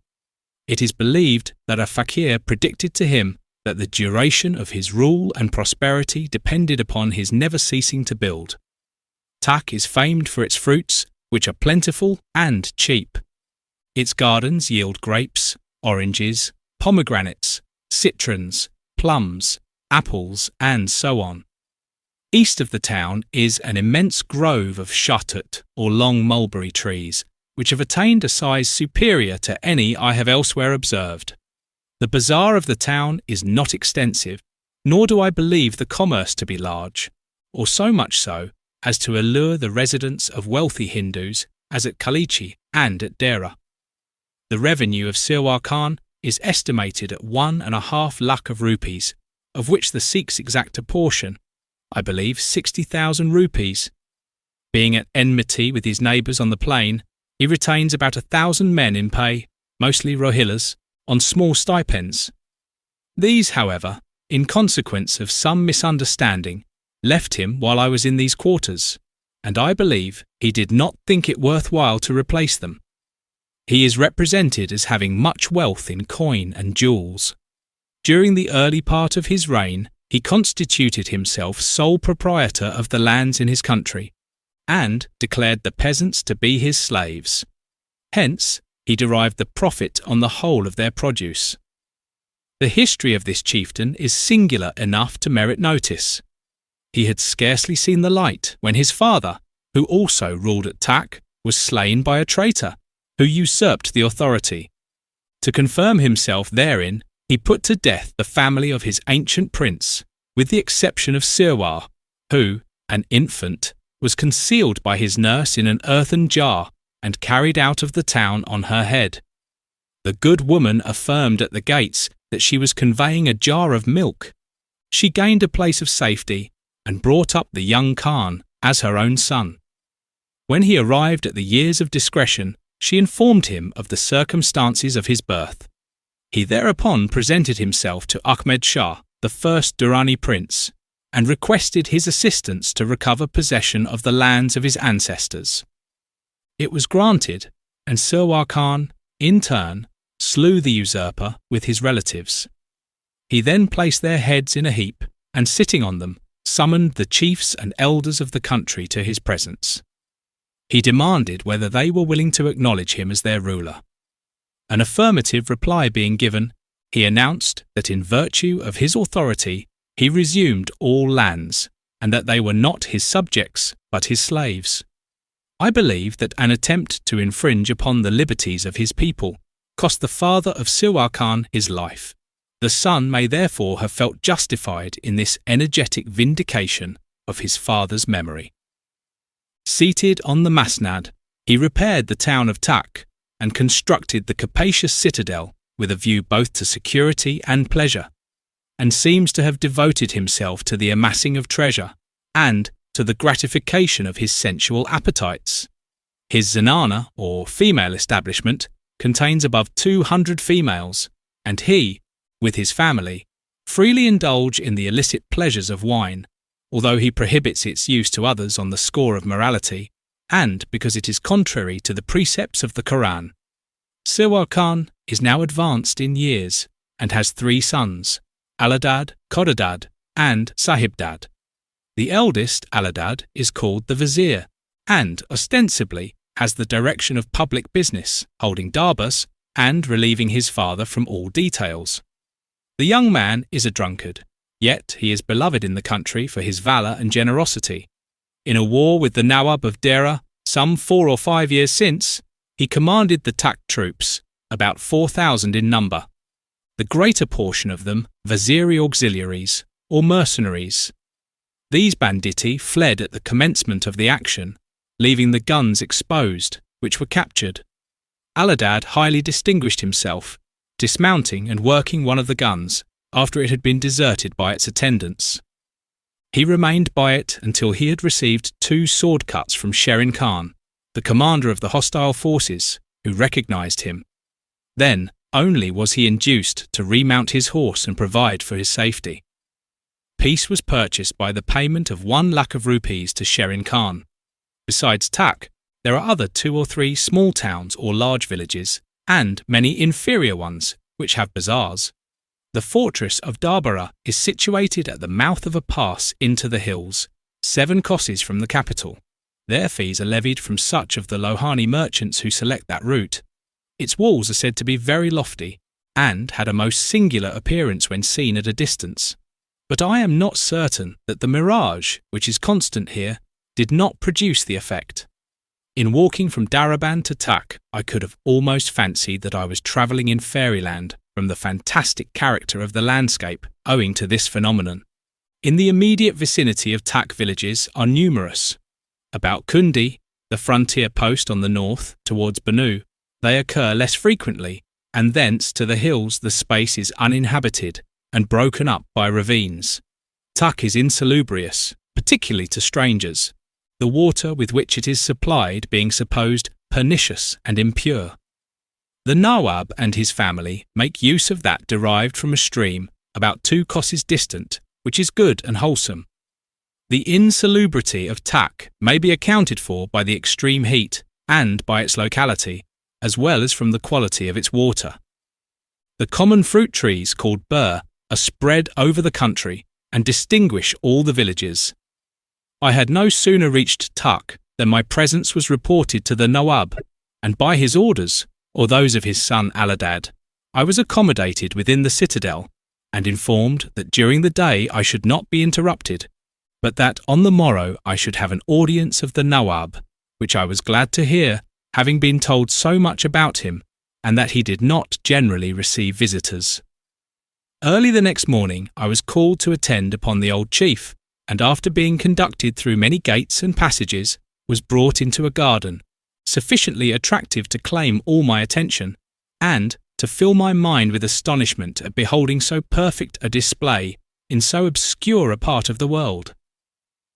It is believed that a faqir predicted to him that the duration of his rule and prosperity depended upon his never ceasing to build. Tak is famed for its fruits, which are plentiful and cheap. Its gardens yield grapes, oranges, pomegranates, citrons, plums, apples, and so on. East of the town is an immense grove of shatut, or long mulberry trees, which have attained a size superior to any I have elsewhere observed. The bazaar of the town is not extensive, nor do I believe the commerce to be large, or so much so as to allure the residents of wealthy Hindus as at Kalichi and at Dera. The revenue of Sirwar Khan is estimated at 1.5 lakh of rupees, of which the Sikhs exact a portion, I believe 60,000 rupees. Being at enmity with his neighbours on the plain, he retains about 1,000 men in pay, mostly Rohillas, on small stipends. These, however, in consequence of some misunderstanding, left him while I was in these quarters, and I believe he did not think it worthwhile to replace them. He is represented as having much wealth in coin and jewels. During the early part of his reign, he constituted himself sole proprietor of the lands in his country, and declared the peasants to be his slaves. Hence, he derived the profit on the whole of their produce. The history of this chieftain is singular enough to merit notice. He had scarcely seen the light when his father, who also ruled at Tak, was slain by a traitor, who usurped the authority. To confirm himself therein, he put to death the family of his ancient prince, with the exception of Sirwar, who, an infant, was concealed by his nurse in an earthen jar and carried out of the town on her head. The good woman affirmed at the gates that she was conveying a jar of milk. She gained a place of safety and brought up the young Khan as her own son. When he arrived at the years of discretion, she informed him of the circumstances of his birth. He thereupon presented himself to Ahmed Shah, the first Durrani prince, and requested his assistance to recover possession of the lands of his ancestors. It was granted, and Sirwar Khan, in turn, slew the usurper with his relatives. He then placed their heads in a heap, and sitting on them, summoned the chiefs and elders of the country to his presence. He demanded whether they were willing to acknowledge him as their ruler. An affirmative reply being given, he announced that in virtue of his authority he resumed all lands, and that they were not his subjects but his slaves. I believe that an attempt to infringe upon the liberties of his people cost the father of Sirwar Khan his life, The son may therefore have felt justified in this energetic vindication of his father's memory. Seated on the Masnad, he repaired the town of Takht and constructed the capacious citadel with a view both to security and pleasure, and seems to have devoted himself to the amassing of treasure and to the gratification of his sensual appetites. His zenana, or female establishment, contains above 200 females, and he, with his family, freely indulge in the illicit pleasures of wine, although he prohibits its use to others on the score of morality, and because it is contrary to the precepts of the Quran. Sirwar Khan is now advanced in years and has 3 sons, Aladad, Khordad, and Sahibdad. The eldest, Aladad, is called the Vizier, and, ostensibly, has the direction of public business, holding darbas and relieving his father from all details. The young man is a drunkard, yet he is beloved in the country for his valour and generosity. In a war with the Nawab of Dera, some 4 or 5 years since, he commanded the Takht troops, about 4,000 in number, the greater portion of them Vaziri auxiliaries, or mercenaries. These banditti fled at the commencement of the action, leaving the guns exposed, which were captured. Aladad highly distinguished himself, dismounting and working one of the guns after it had been deserted by its attendants. He remained by it until he had received 2 sword cuts from Sherin Khan, the commander of the hostile forces, who recognised him. Then only was he induced to remount his horse and provide for his safety. Peace was purchased by the payment of 1 lakh of rupees to Sherin Khan. Besides Takht, there are other 2 or 3 small towns or large villages, and many inferior ones, which have bazaars. The fortress of Darbara is situated at the mouth of a pass into the hills, 7 kosses from the capital. Their fees are levied from such of the Lohani merchants who select that route. Its walls are said to be very lofty, and had a most singular appearance when seen at a distance. But I am not certain that the mirage, which is constant here, did not produce the effect. In walking from Daraban to Takht, I could have almost fancied that I was travelling in fairyland from the fantastic character of the landscape owing to this phenomenon. In the immediate vicinity of Takht villages are numerous. About Kundi, the frontier post on the north, towards Banu, they occur less frequently, and thence to the hills the space is uninhabited and broken up by ravines. Takht is insalubrious, particularly to strangers, the water with which it is supplied being supposed pernicious and impure. The Nawab and his family make use of that derived from a stream about 2 kosses distant, which is good and wholesome. The insalubrity of Takht may be accounted for by the extreme heat and by its locality, as well as from the quality of its water. The common fruit trees called bur are spread over the country and distinguish all the villages. I had no sooner reached Takht than my presence was reported to the Nawab, and by his orders, or those of his son Aladad, I was accommodated within the citadel and informed that during the day I should not be interrupted, but that on the morrow I should have an audience of the Nawab, which I was glad to hear, having been told so much about him, and that he did not generally receive visitors. Early the next morning I was called to attend upon the old chief, and after being conducted through many gates and passages, was brought into a garden, sufficiently attractive to claim all my attention, and to fill my mind with astonishment at beholding so perfect a display in so obscure a part of the world.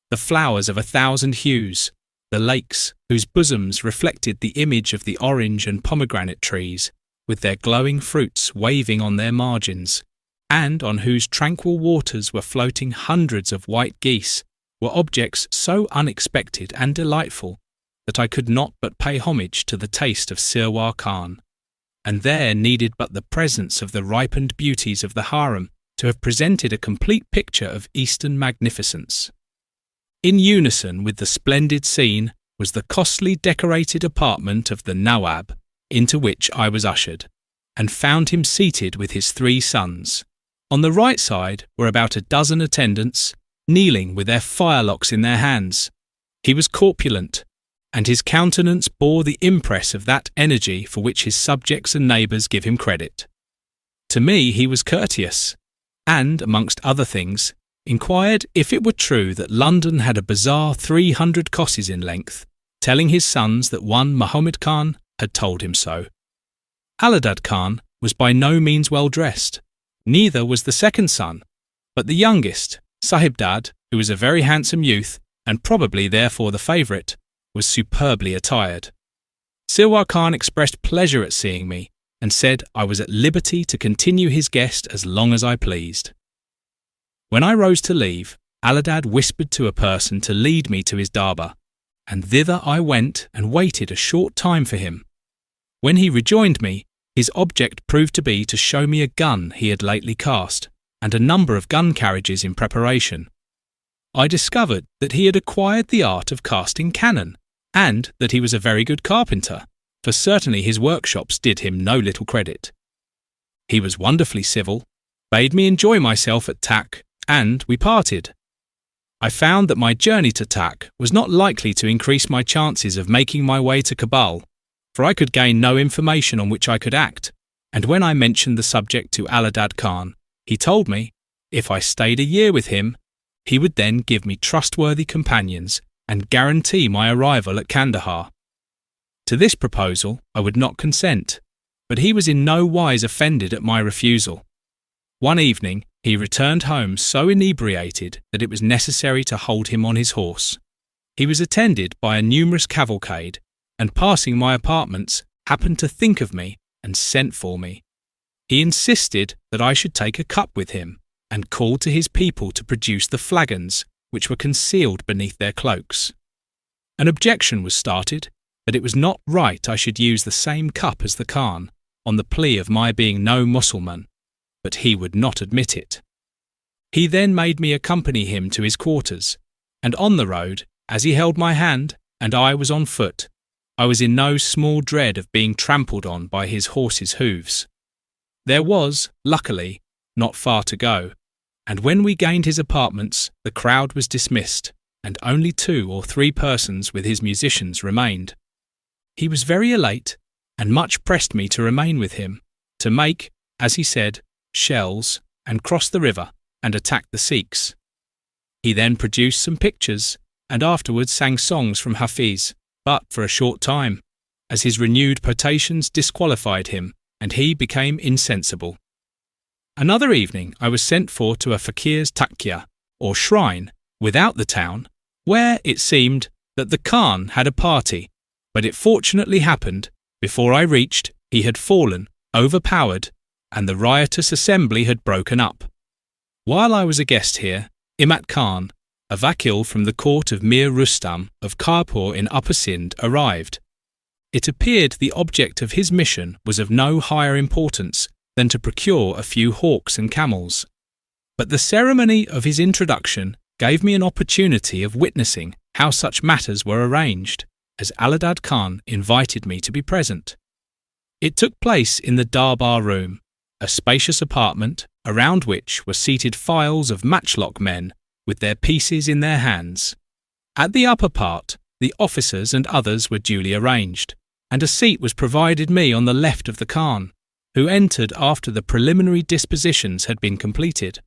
The flowers of 1,000 hues, the lakes whose bosoms reflected the image of the orange and pomegranate trees, with their glowing fruits waving on their margins, and on whose tranquil waters were floating hundreds of white geese, were objects so unexpected and delightful that I could not but pay homage to the taste of Sirwar Khan, and there needed but the presence of the ripened beauties of the harem to have presented a complete picture of Eastern magnificence. In unison with the splendid scene was the costly decorated apartment of the Nawab, into which I was ushered, and found him seated with his 3 sons. On the right side were about a dozen attendants, kneeling with their firelocks in their hands. He was corpulent, and his countenance bore the impress of that energy for which his subjects and neighbours give him credit. To me he was courteous, and, amongst other things, inquired if it were true that London had a bizarre 300 kosses in length, telling his sons that one Muhammad Khan had told him so. Aladad Khan was by no means well dressed. Neither was the second son, but the youngest, Sahibdad, who was a very handsome youth, and probably therefore the favourite, was superbly attired. Silwar Khan expressed pleasure at seeing me, and said I was at liberty to continue his guest as long as I pleased. When I rose to leave, Aladad whispered to a person to lead me to his darbar, and thither I went and waited a short time for him. When he rejoined me, his object proved to be to show me a gun he had lately cast, and a number of gun carriages in preparation. I discovered that he had acquired the art of casting cannon, and that he was a very good carpenter, for certainly his workshops did him no little credit. He was wonderfully civil, bade me enjoy myself at Tak, and we parted. I found that my journey to Tak was not likely to increase my chances of making my way to Kabul, for I could gain no information on which I could act, and when I mentioned the subject to Aladad Khan, he told me, if I stayed a year with him, he would then give me trustworthy companions and guarantee my arrival at Kandahar. To this proposal I would not consent, but he was in no wise offended at my refusal. One evening he returned home so inebriated that it was necessary to hold him on his horse. He was attended by a numerous cavalcade, and passing my apartments happened to think of me and sent for me. He insisted that I should take a cup with him, and called to his people to produce the flagons, which were concealed beneath their cloaks. An objection was started, that it was not right I should use the same cup as the Khan, on the plea of my being no Mussulman, but he would not admit it. He then made me accompany him to his quarters, and on the road, as he held my hand, and I was on foot, I was in no small dread of being trampled on by his horse's hooves. There was, luckily, not far to go, and when we gained his apartments, the crowd was dismissed, and only 2 or 3 persons with his musicians remained. He was very elate, and much pressed me to remain with him, to make, as he said, shells, and cross the river, and attack the Sikhs. He then produced some pictures, and afterwards sang songs from Hafiz, but for a short time, as his renewed potations disqualified him, and he became insensible. Another evening I was sent for to a faqir's takya, or shrine, without the town, where, it seemed, that the Khan had a party, but it fortunately happened, before I reached, he had fallen, overpowered, and the riotous assembly had broken up. While I was a guest here, Imat Khan, a vakil from the court of Mir Rustam of Kharpur in Upper Sindh, arrived. It appeared the object of his mission was of no higher importance than to procure a few hawks and camels. But the ceremony of his introduction gave me an opportunity of witnessing how such matters were arranged, as Aladad Khan invited me to be present. It took place in the darbar room, a spacious apartment around which were seated files of matchlock men with their pieces in their hands. At the upper part, the officers and others were duly arranged, and a seat was provided me on the left of the Khan, who entered after the preliminary dispositions had been completed.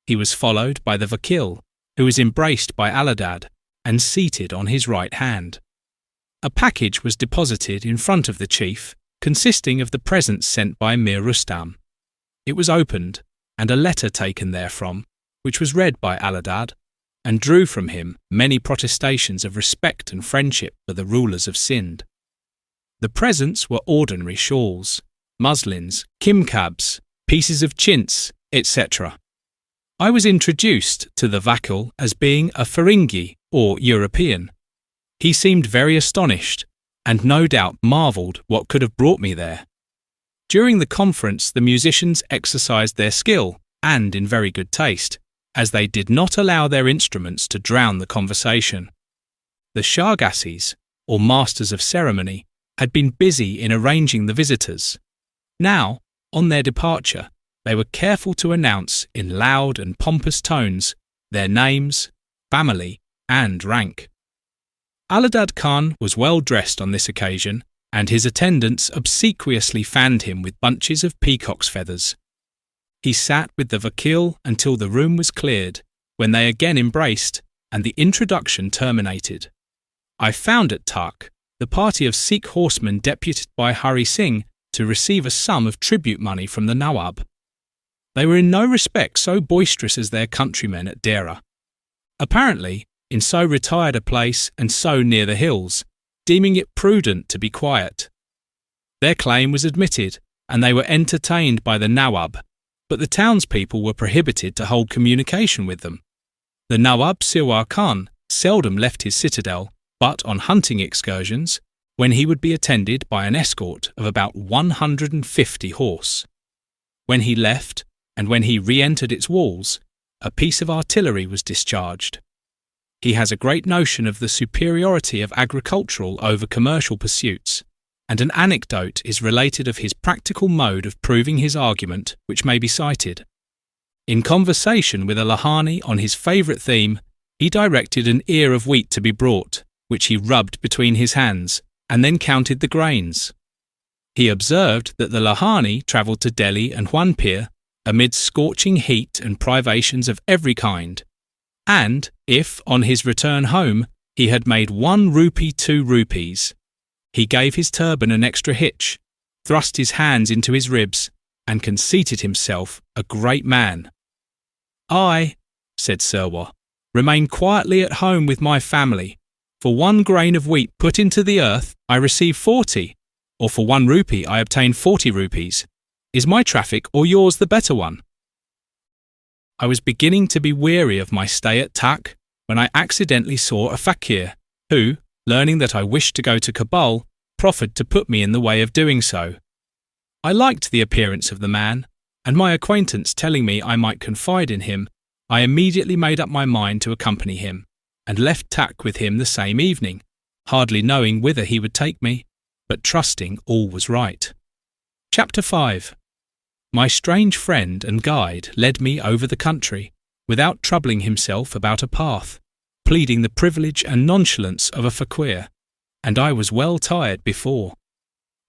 He was followed by the vakil, who was embraced by Aladad and seated on his right hand. A package was deposited in front of the chief, consisting of the presents sent by Mir Rustam. It was opened, and a letter taken therefrom, which was read by Aladad, and drew from him many protestations of respect and friendship for the rulers of Sindh. The presents were ordinary shawls, muslins, kimkabs, pieces of chintz, etc. I was introduced to the vakil as being a Ferengi, or European. He seemed very astonished, and no doubt marvelled what could have brought me there. During the conference the musicians exercised their skill, and in very good taste, as they did not allow their instruments to drown the conversation. The Shargassis, or masters of ceremony, had been busy in arranging the visitors. Now, on their departure, they were careful to announce in loud and pompous tones their names, family, and rank. Aladad Khan was well dressed on this occasion, and his attendants obsequiously fanned him with bunches of peacock's feathers, He sat with the vakil until the room was cleared, when they again embraced, and the introduction terminated. I found at Takht the party of Sikh horsemen deputed by Hari Singh to receive a sum of tribute money from the Nawab. They were in no respect so boisterous as their countrymen at Dera. Apparently, in so retired a place and so near the hills, deeming it prudent to be quiet. Their claim was admitted, and they were entertained by the Nawab, but the townspeople were prohibited to hold communication with them. The Nawab Sirwar Khan seldom left his citadel, but on hunting excursions, when he would be attended by an escort of about 150 horse. When he left, and when he re-entered its walls, a piece of artillery was discharged. He has a great notion of the superiority of agricultural over commercial pursuits, and an anecdote is related of his practical mode of proving his argument, which may be cited. In conversation with a Lahani on his favourite theme, he directed an ear of wheat to be brought, which he rubbed between his hands, and then counted the grains. He observed that the Lahani travelled to Delhi and Huanpir amid scorching heat and privations of every kind, and if, on his return home, he had made 1 rupee 2 rupees, he gave his turban an extra hitch, thrust his hands into his ribs, and conceited himself a great man. I, said Sirwar, remain quietly at home with my family. For 1 grain of wheat put into the earth, I receive 40, or for 1 rupee I obtain 40 rupees. Is my traffic or yours the better one? I was beginning to be weary of my stay at Takht when I accidentally saw a faqir, who, learning that I wished to go to Kabul, proffered to put me in the way of doing so. I liked the appearance of the man, and my acquaintance telling me I might confide in him, I immediately made up my mind to accompany him, and left Takht with him the same evening, hardly knowing whither he would take me, but trusting all was right. Chapter 5. My strange friend and guide led me over the country, without troubling himself about a path, pleading the privilege and nonchalance of a faqir, and I was well tired before.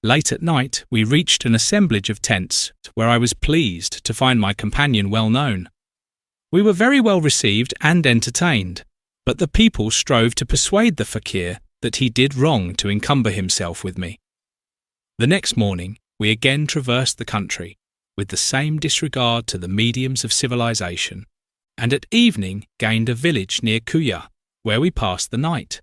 Late at night we reached an assemblage of tents, where I was pleased to find my companion well known. We were very well received and entertained, but the people strove to persuade the faqir that he did wrong to encumber himself with me. The next morning we again traversed the country, with the same disregard to the mediums of civilization, and at evening gained a village near Kuya, where we passed the night.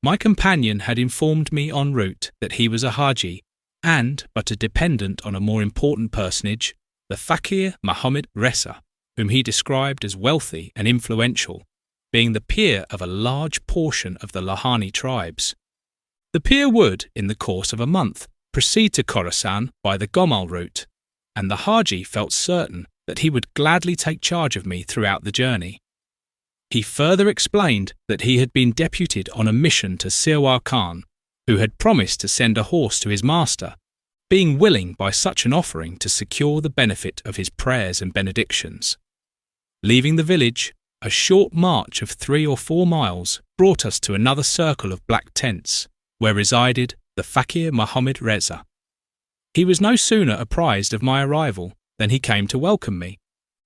My companion had informed me en route that he was a Haji, and but a dependent on a more important personage, the faqir Muhammad Reza, whom he described as wealthy and influential, being the peer of a large portion of the Lahani tribes. The peer would, in the course of a month, proceed to Khorasan by the Gomal route, and the Haji felt certain that he would gladly take charge of me throughout the journey. He further explained that he had been deputed on a mission to Sirwar Khan, who had promised to send a horse to his master, being willing by such an offering to secure the benefit of his prayers and benedictions. Leaving the village, a short march of 3 or 4 miles brought us to another circle of black tents, where resided the faqir Muhammad Reza. He was no sooner apprised of my arrival than he came to welcome me,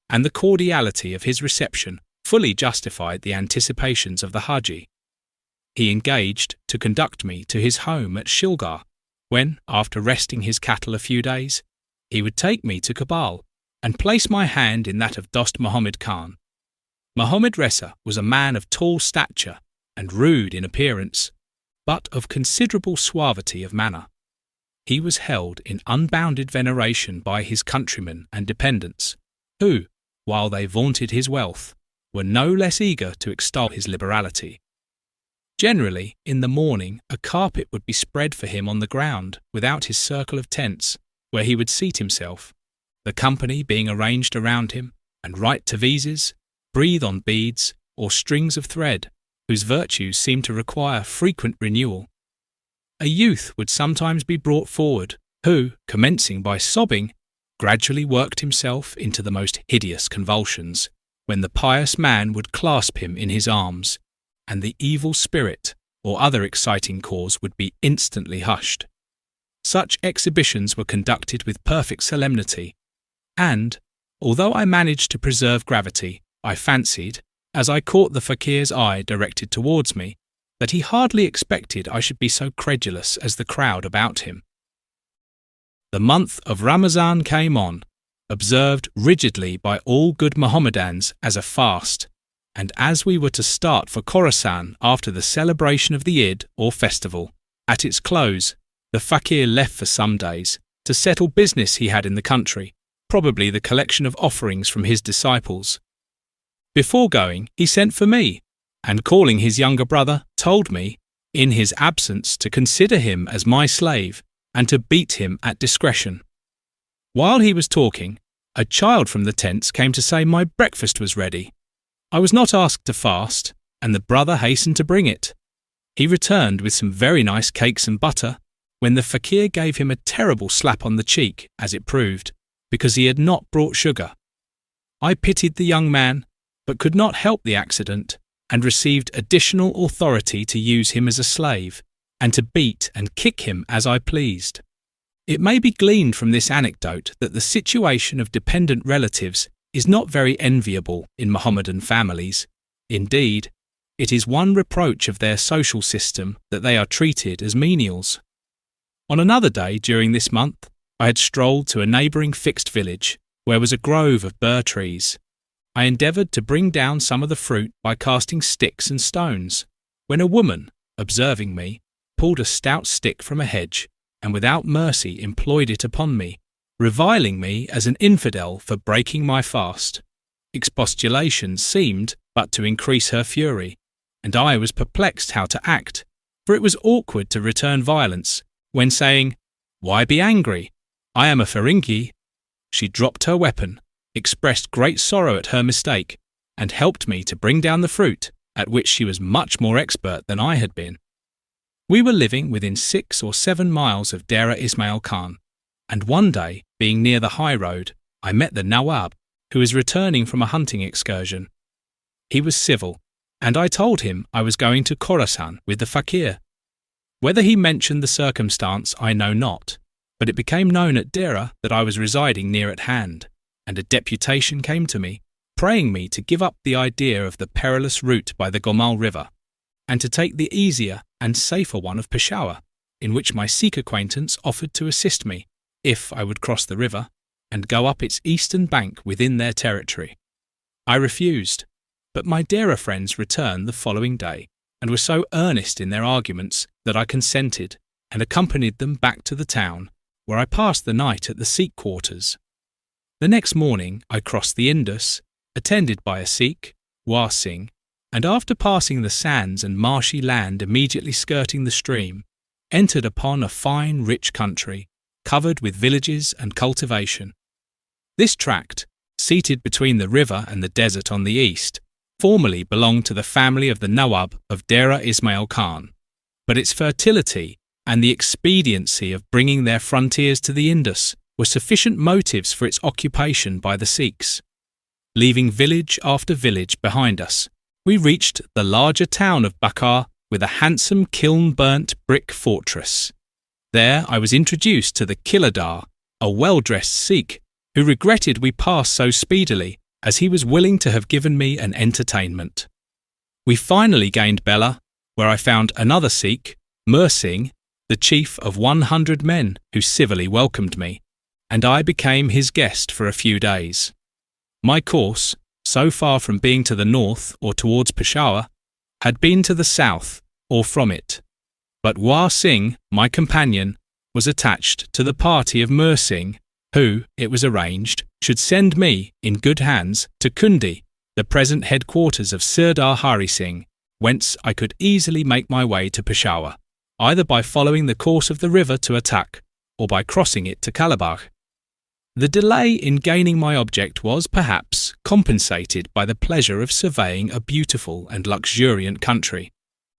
and the cordiality of his reception fully justified the anticipations of the Haji. He engaged to conduct me to his home at Shilgar, when, after resting his cattle a few days, he would take me to Kabul and place my hand in that of Dost Muhammad Khan. Muhammad Reza was a man of tall stature and rude in appearance, but of considerable suavity of manner. He was held in unbounded veneration by his countrymen and dependents, who, while they vaunted his wealth, were no less eager to extol his liberality. Generally, in the morning, a carpet would be spread for him on the ground without his circle of tents, where he would seat himself, the company being arranged around him, and write tavises, breathe on beads or strings of thread, whose virtues seemed to require frequent renewal. A youth would sometimes be brought forward, who, commencing by sobbing, gradually worked himself into the most hideous convulsions, when the pious man would clasp him in his arms, and the evil spirit or other exciting cause would be instantly hushed. Such exhibitions were conducted with perfect solemnity, and, Although I managed to preserve gravity, I fancied, as I caught the fakir's eye directed towards me, that he hardly expected I should be so credulous as the crowd about him. The month of Ramazan came on, observed rigidly by all good Mohammedans as a fast, and as we were to start for Khorasan after the celebration of the Eid or festival, at its close, the fakir left for some days to settle business he had in the country, probably the collection of offerings from his disciples. Before going, he sent for me, and calling his younger brother, told me, in his absence, to consider him as my slave and to beat him at discretion. While he was talking, a child from the tents came to say my breakfast was ready. I was not asked to fast, and the brother hastened to bring it. He returned with some very nice cakes and butter, when the fakir gave him a terrible slap on the cheek, as it proved, because he had not brought sugar. I pitied the young man, but could not help the accident, and received additional authority to use him as a slave, and to beat and kick him as I pleased. It may be gleaned from this anecdote that the situation of dependent relatives is not very enviable in Mohammedan families. Indeed, it is one reproach of their social system that they are treated as menials. On another day during this month, I had strolled to a neighbouring fixed village, where was a grove of bur trees. I endeavoured to bring down some of the fruit by casting sticks and stones, when a woman, observing me, pulled a stout stick from a hedge, and without mercy employed it upon me, reviling me as an infidel for breaking my fast. Expostulations seemed but to increase her fury, and I was perplexed how to act, for it was awkward to return violence, when saying, "Why be angry? I am a Feringhi." She dropped her weapon, expressed great sorrow at her mistake, and helped me to bring down the fruit, at which she was much more expert than I had been. We were living within 6 or 7 miles of Dera Ismail Khan, and one day, being near the high road, I met the Nawab, who was returning from a hunting excursion. He was civil, and I told him I was going to Khorasan with the fakir. Whether he mentioned the circumstance I know not, but it became known at Dera that I was residing near at hand, and a deputation came to me, praying me to give up the idea of the perilous route by the Gomal River, and to take the easier and safer one of Peshawar, in which my Sikh acquaintance offered to assist me, if I would cross the river, and go up its eastern bank within their territory. I refused, but my Dera friends returned the following day, and were so earnest in their arguments that I consented, and accompanied them back to the town, where I passed the night at the Sikh quarters. The next morning I crossed the Indus, attended by a Sikh, War Singh, and after passing the sands and marshy land immediately skirting the stream, entered upon a fine rich country, covered with villages and cultivation. This tract, seated between the river and the desert on the east, formerly belonged to the family of the Nawab of Dera Ismail Khan, but its fertility and the expediency of bringing their frontiers to the Indus were sufficient motives for its occupation by the Sikhs. Leaving village after village behind us, we reached the larger town of Bakar with a handsome kiln-burnt brick fortress. There I was introduced to the Kiladar, a well-dressed Sikh, who regretted we passed so speedily, as he was willing to have given me an entertainment. We finally gained Bela, where I found another Sikh, Singh, the chief of 100 men, who civilly welcomed me, and I became his guest for a few days. My course, so far from being to the north or towards Peshawar, had been to the south or from it. But War Singh, my companion, was attached to the party of Singh, who, it was arranged, should send me, in good hands, to Kundi, the present headquarters of Sirdar Hari Singh, whence I could easily make my way to Peshawar, either by following the course of the river to Attak, or by crossing it to Kalabagh. The delay in gaining my object was, perhaps, compensated by the pleasure of surveying a beautiful and luxuriant country,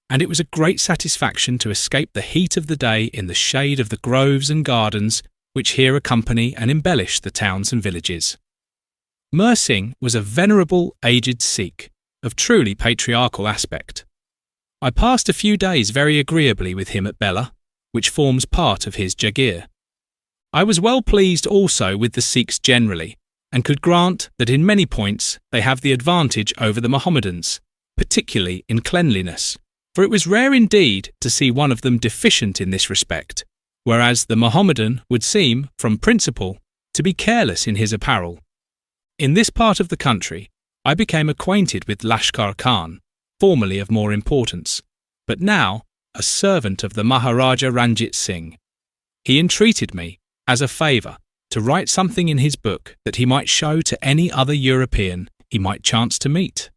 and it was a great satisfaction to escape the heat of the day in the shade of the groves and gardens which here accompany and embellish the towns and villages. Singh was a venerable, aged Sikh, of truly patriarchal aspect. I passed a few days very agreeably with him at Bela, which forms part of his Jagir. I was well pleased also with the Sikhs generally, and could grant that in many points they have the advantage over the Mohammedans, particularly in cleanliness, for it was rare indeed to see one of them deficient in this respect, whereas the Mohammedan would seem, from principle, to be careless in his apparel. In this part of the country, I became acquainted with Lashkar Khan, formerly of more importance, but now a servant of the Maharaja Ranjit Singh. He entreated me, as a favour, to write something in his book that he might show to any other European he might chance to meet.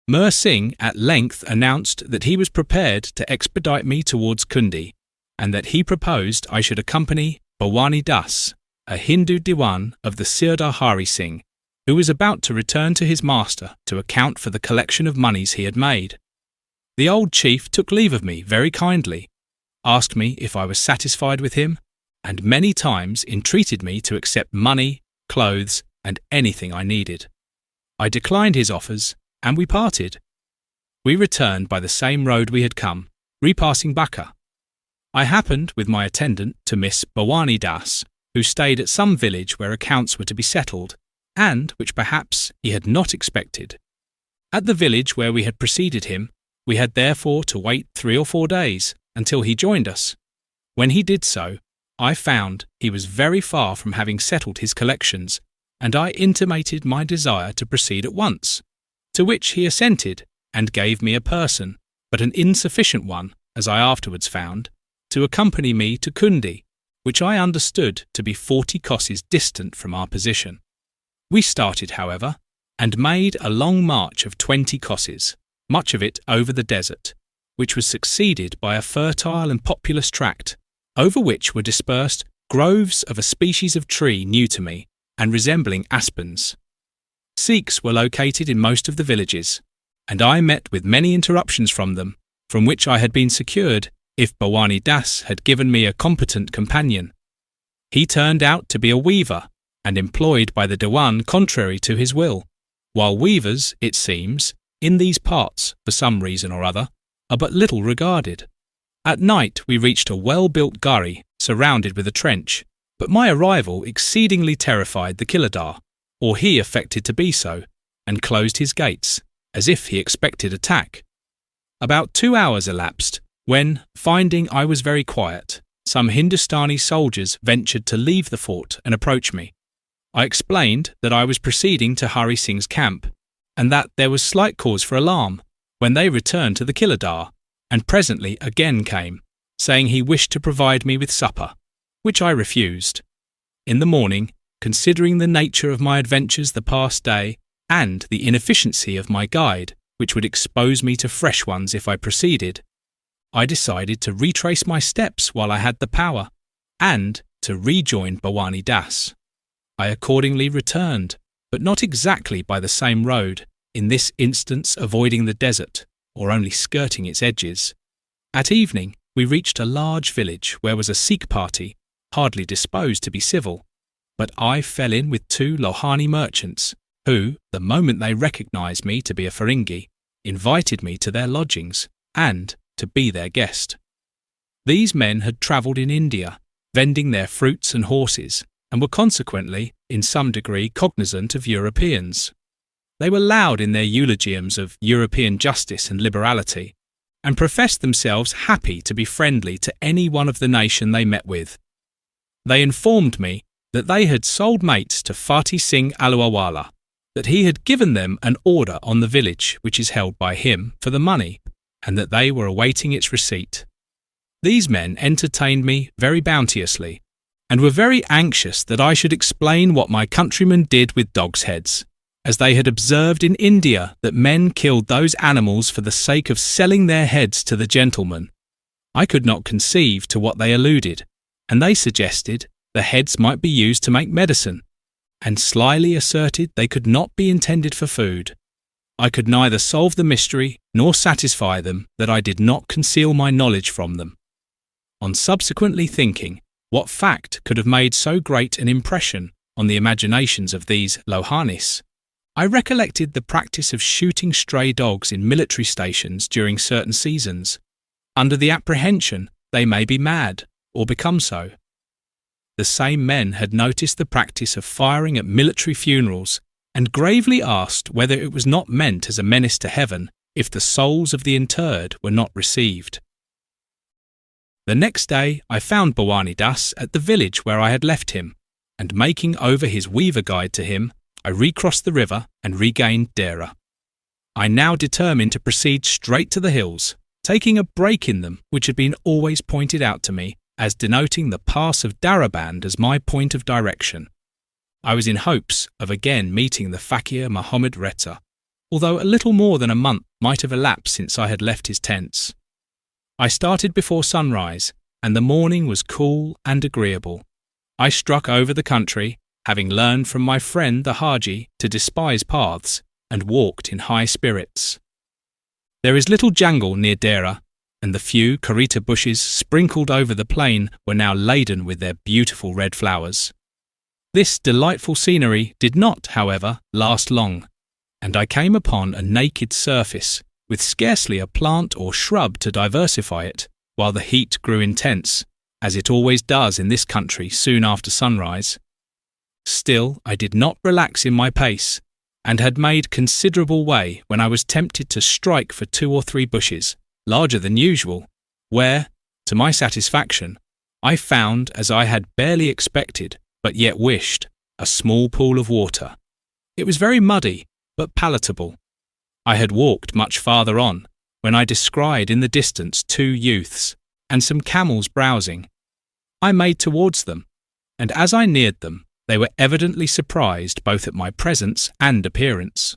Mir Singh at length announced that he was prepared to expedite me towards Kundi, and that he proposed I should accompany Bhawani Das, a Hindu Diwan of the Sirdar Hari Singh, who was about to return to his master to account for the collection of moneys he had made. The old chief took leave of me very kindly, asked me if I was satisfied with him, and many times entreated me to accept money, clothes, and anything I needed. I declined his offers, and we parted. We returned by the same road we had come, repassing Bakka. I happened, with my attendant, to miss Bhawani Das, who stayed at some village where accounts were to be settled, and which perhaps he had not expected. At the village where we had preceded him, we had therefore to wait 3 or 4 days until he joined us. When he did so, I found he was very far from having settled his collections, and I intimated my desire to proceed at once, to which he assented and gave me a person, but an insufficient one, as I afterwards found, to accompany me to Kundi, which I understood to be 40 kosses distant from our position. We started, however, and made a long march of 20 kosses, much of it over the desert, which was succeeded by a fertile and populous tract, over which were dispersed groves of a species of tree new to me, and resembling aspens. Sikhs were located in most of the villages, and I met with many interruptions from them, from which I had been secured if Bhawani Das had given me a competent companion. He turned out to be a weaver, and employed by the Dewan contrary to his will, while weavers, it seems, in these parts, for some reason or other, are but little regarded. At night we reached a well-built gharry, surrounded with a trench, but my arrival exceedingly terrified the Kiladar, or he affected to be so, and closed his gates, as if he expected attack. About 2 hours elapsed, when, finding I was very quiet, some Hindustani soldiers ventured to leave the fort and approach me. I explained that I was proceeding to Hari Singh's camp, and that there was slight cause for alarm, when they returned to the Kiladar, and presently again came, saying he wished to provide me with supper, which I refused. In the morning, considering the nature of my adventures the past day, and the inefficiency of my guide, which would expose me to fresh ones if I proceeded, I decided to retrace my steps while I had the power, and to rejoin Bhawani Das. I accordingly returned, but not exactly by the same road, in this instance avoiding the desert, or only skirting its edges. At evening, we reached a large village where was a Sikh party, hardly disposed to be civil, but I fell in with 2 Lohani merchants, who, the moment they recognised me to be a Feringhi, invited me to their lodgings, and to be their guest. These men had travelled in India, vending their fruits and horses, and were consequently, in some degree, cognizant of Europeans. They were loud in their eulogiums of European justice and liberality, and professed themselves happy to be friendly to any one of the nation they met with. They informed me that they had sold mates to Fateh Singh Aluwala, that he had given them an order on the village which is held by him for the money, and that they were awaiting its receipt. These men entertained me very bounteously, and were very anxious that I should explain what my countrymen did with dogs' heads, as they had observed in India that men killed those animals for the sake of selling their heads to the gentlemen. I could not conceive to what they alluded, and they suggested the heads might be used to make medicine, and slyly asserted they could not be intended for food. I could neither solve the mystery nor satisfy them that I did not conceal my knowledge from them. On subsequently thinking what fact could have made so great an impression on the imaginations of these Lohanis, I recollected the practice of shooting stray dogs in military stations during certain seasons, under the apprehension they may be mad or become so. the same men had noticed the practice of firing at military funerals and gravely asked whether it was not meant as a menace to heaven if the souls of the interred were not received. The next day I found Bhawani Das at the village where I had left him, and making over his weaver guide to him, I recrossed the river and regained Dera. I now determined to proceed straight to the hills, taking a break in them which had been always pointed out to me as denoting the pass of Daraband as my point of direction. I was in hopes of again meeting the faqir Muhammad Reza, although a little more than a month might have elapsed since I had left his tents. I started before sunrise, and the morning was cool and agreeable. I struck over the country, having learned from my friend the Haji to despise paths, and walked in high spirits. There is little jangle near Dera, and the few karita bushes sprinkled over the plain were now laden with their beautiful red flowers. This delightful scenery did not, however, last long, and I came upon a naked surface, with scarcely a plant or shrub to diversify it, while the heat grew intense, as it always does in this country soon after sunrise. Still, I did not relax in my pace, and had made considerable way when I was tempted to strike for 2 or 3 bushes, larger than usual, where, to my satisfaction, I found, as I had barely expected, but yet wished, a small pool of water. It was very muddy, but palatable. I had walked much farther on, when I descried in the distance 2 youths, and some camels browsing. I made towards them, and as I neared them, they were evidently surprised both at my presence and appearance.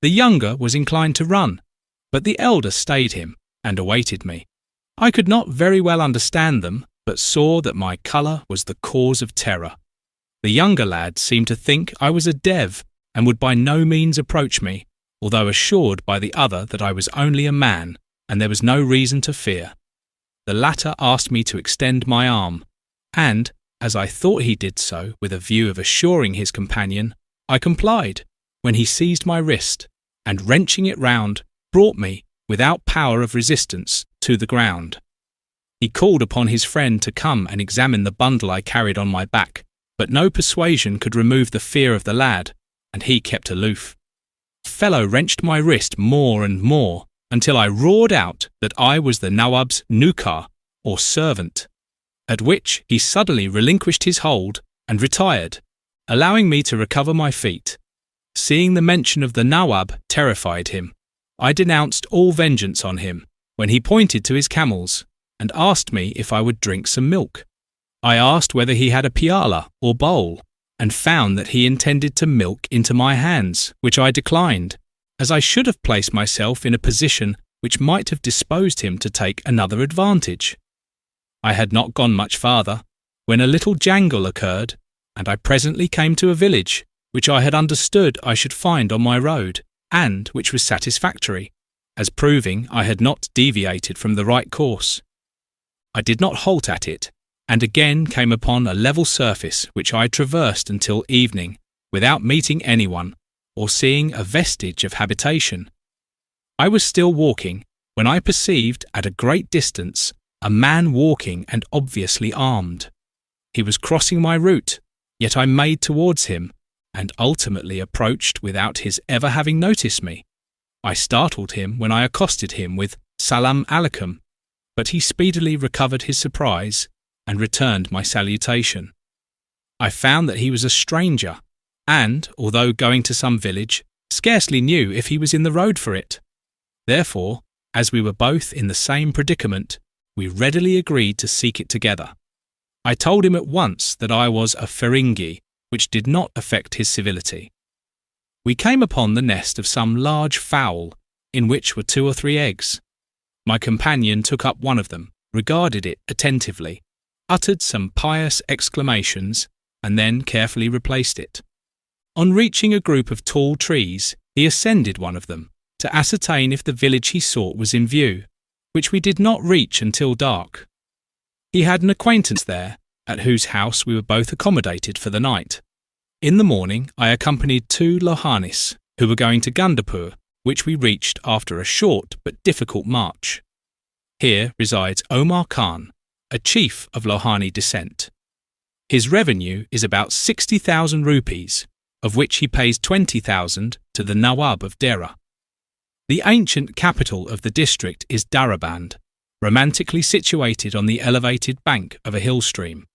The younger was inclined to run, but the elder stayed him, and awaited me. I could not very well understand them, but saw that my colour was the cause of terror. The younger lad seemed to think I was a dev, and would by no means approach me, although assured by the other that I was only a man, and there was no reason to fear. The latter asked me to extend my arm, and, as I thought he did so with a view of assuring his companion, I complied, when he seized my wrist, and wrenching it round, brought me, without power of resistance, to the ground. He called upon his friend to come and examine the bundle I carried on my back, but no persuasion could remove the fear of the lad, and he kept aloof. The fellow wrenched my wrist more and more, until I roared out that I was the Nawab's nukar, or servant, at which he suddenly relinquished his hold and retired, allowing me to recover my feet. Seeing the mention of the Nawab terrified him, I denounced all vengeance on him, when he pointed to his camels, and asked me if I would drink some milk. I asked whether he had a piala, or bowl, and found that he intended to milk into my hands, which I declined, as I should have placed myself in a position which might have disposed him to take another advantage. I had not gone much farther, when a little jangle occurred, and I presently came to a village, which I had understood I should find on my road, and which was satisfactory, as proving I had not deviated from the right course. I did not halt at it, and again came upon a level surface which I traversed until evening, without meeting anyone, or seeing a vestige of habitation. I was still walking, when I perceived, at a great distance, a man walking and obviously armed. He was crossing my route, yet I made towards him, and ultimately approached without his ever having noticed me. I startled him when I accosted him with "Salam alaikum," but he speedily recovered his surprise, and returned my salutation. I found that he was a stranger, and, although going to some village, scarcely knew if he was in the road for it. Therefore, as we were both in the same predicament, we readily agreed to seek it together. I told him at once that I was a Feringi, which did not affect his civility. We came upon the nest of some large fowl, in which were 2 or 3 eggs. My companion took up one of them, regarded it attentively, uttered some pious exclamations, and then carefully replaced it. On reaching a group of tall trees, he ascended one of them, to ascertain if the village he sought was in view, which we did not reach until dark. He had an acquaintance there, at whose house we were both accommodated for the night. In the morning I accompanied 2 Lohanis, who were going to Gandapur, which we reached after a short but difficult march. Here resides Omar Khan, a chief of Lohani descent. His revenue is about 60,000 rupees, of which he pays 20,000 to the Nawab of Dera. The ancient capital of the district is Daraband, romantically situated on the elevated bank of a hill stream.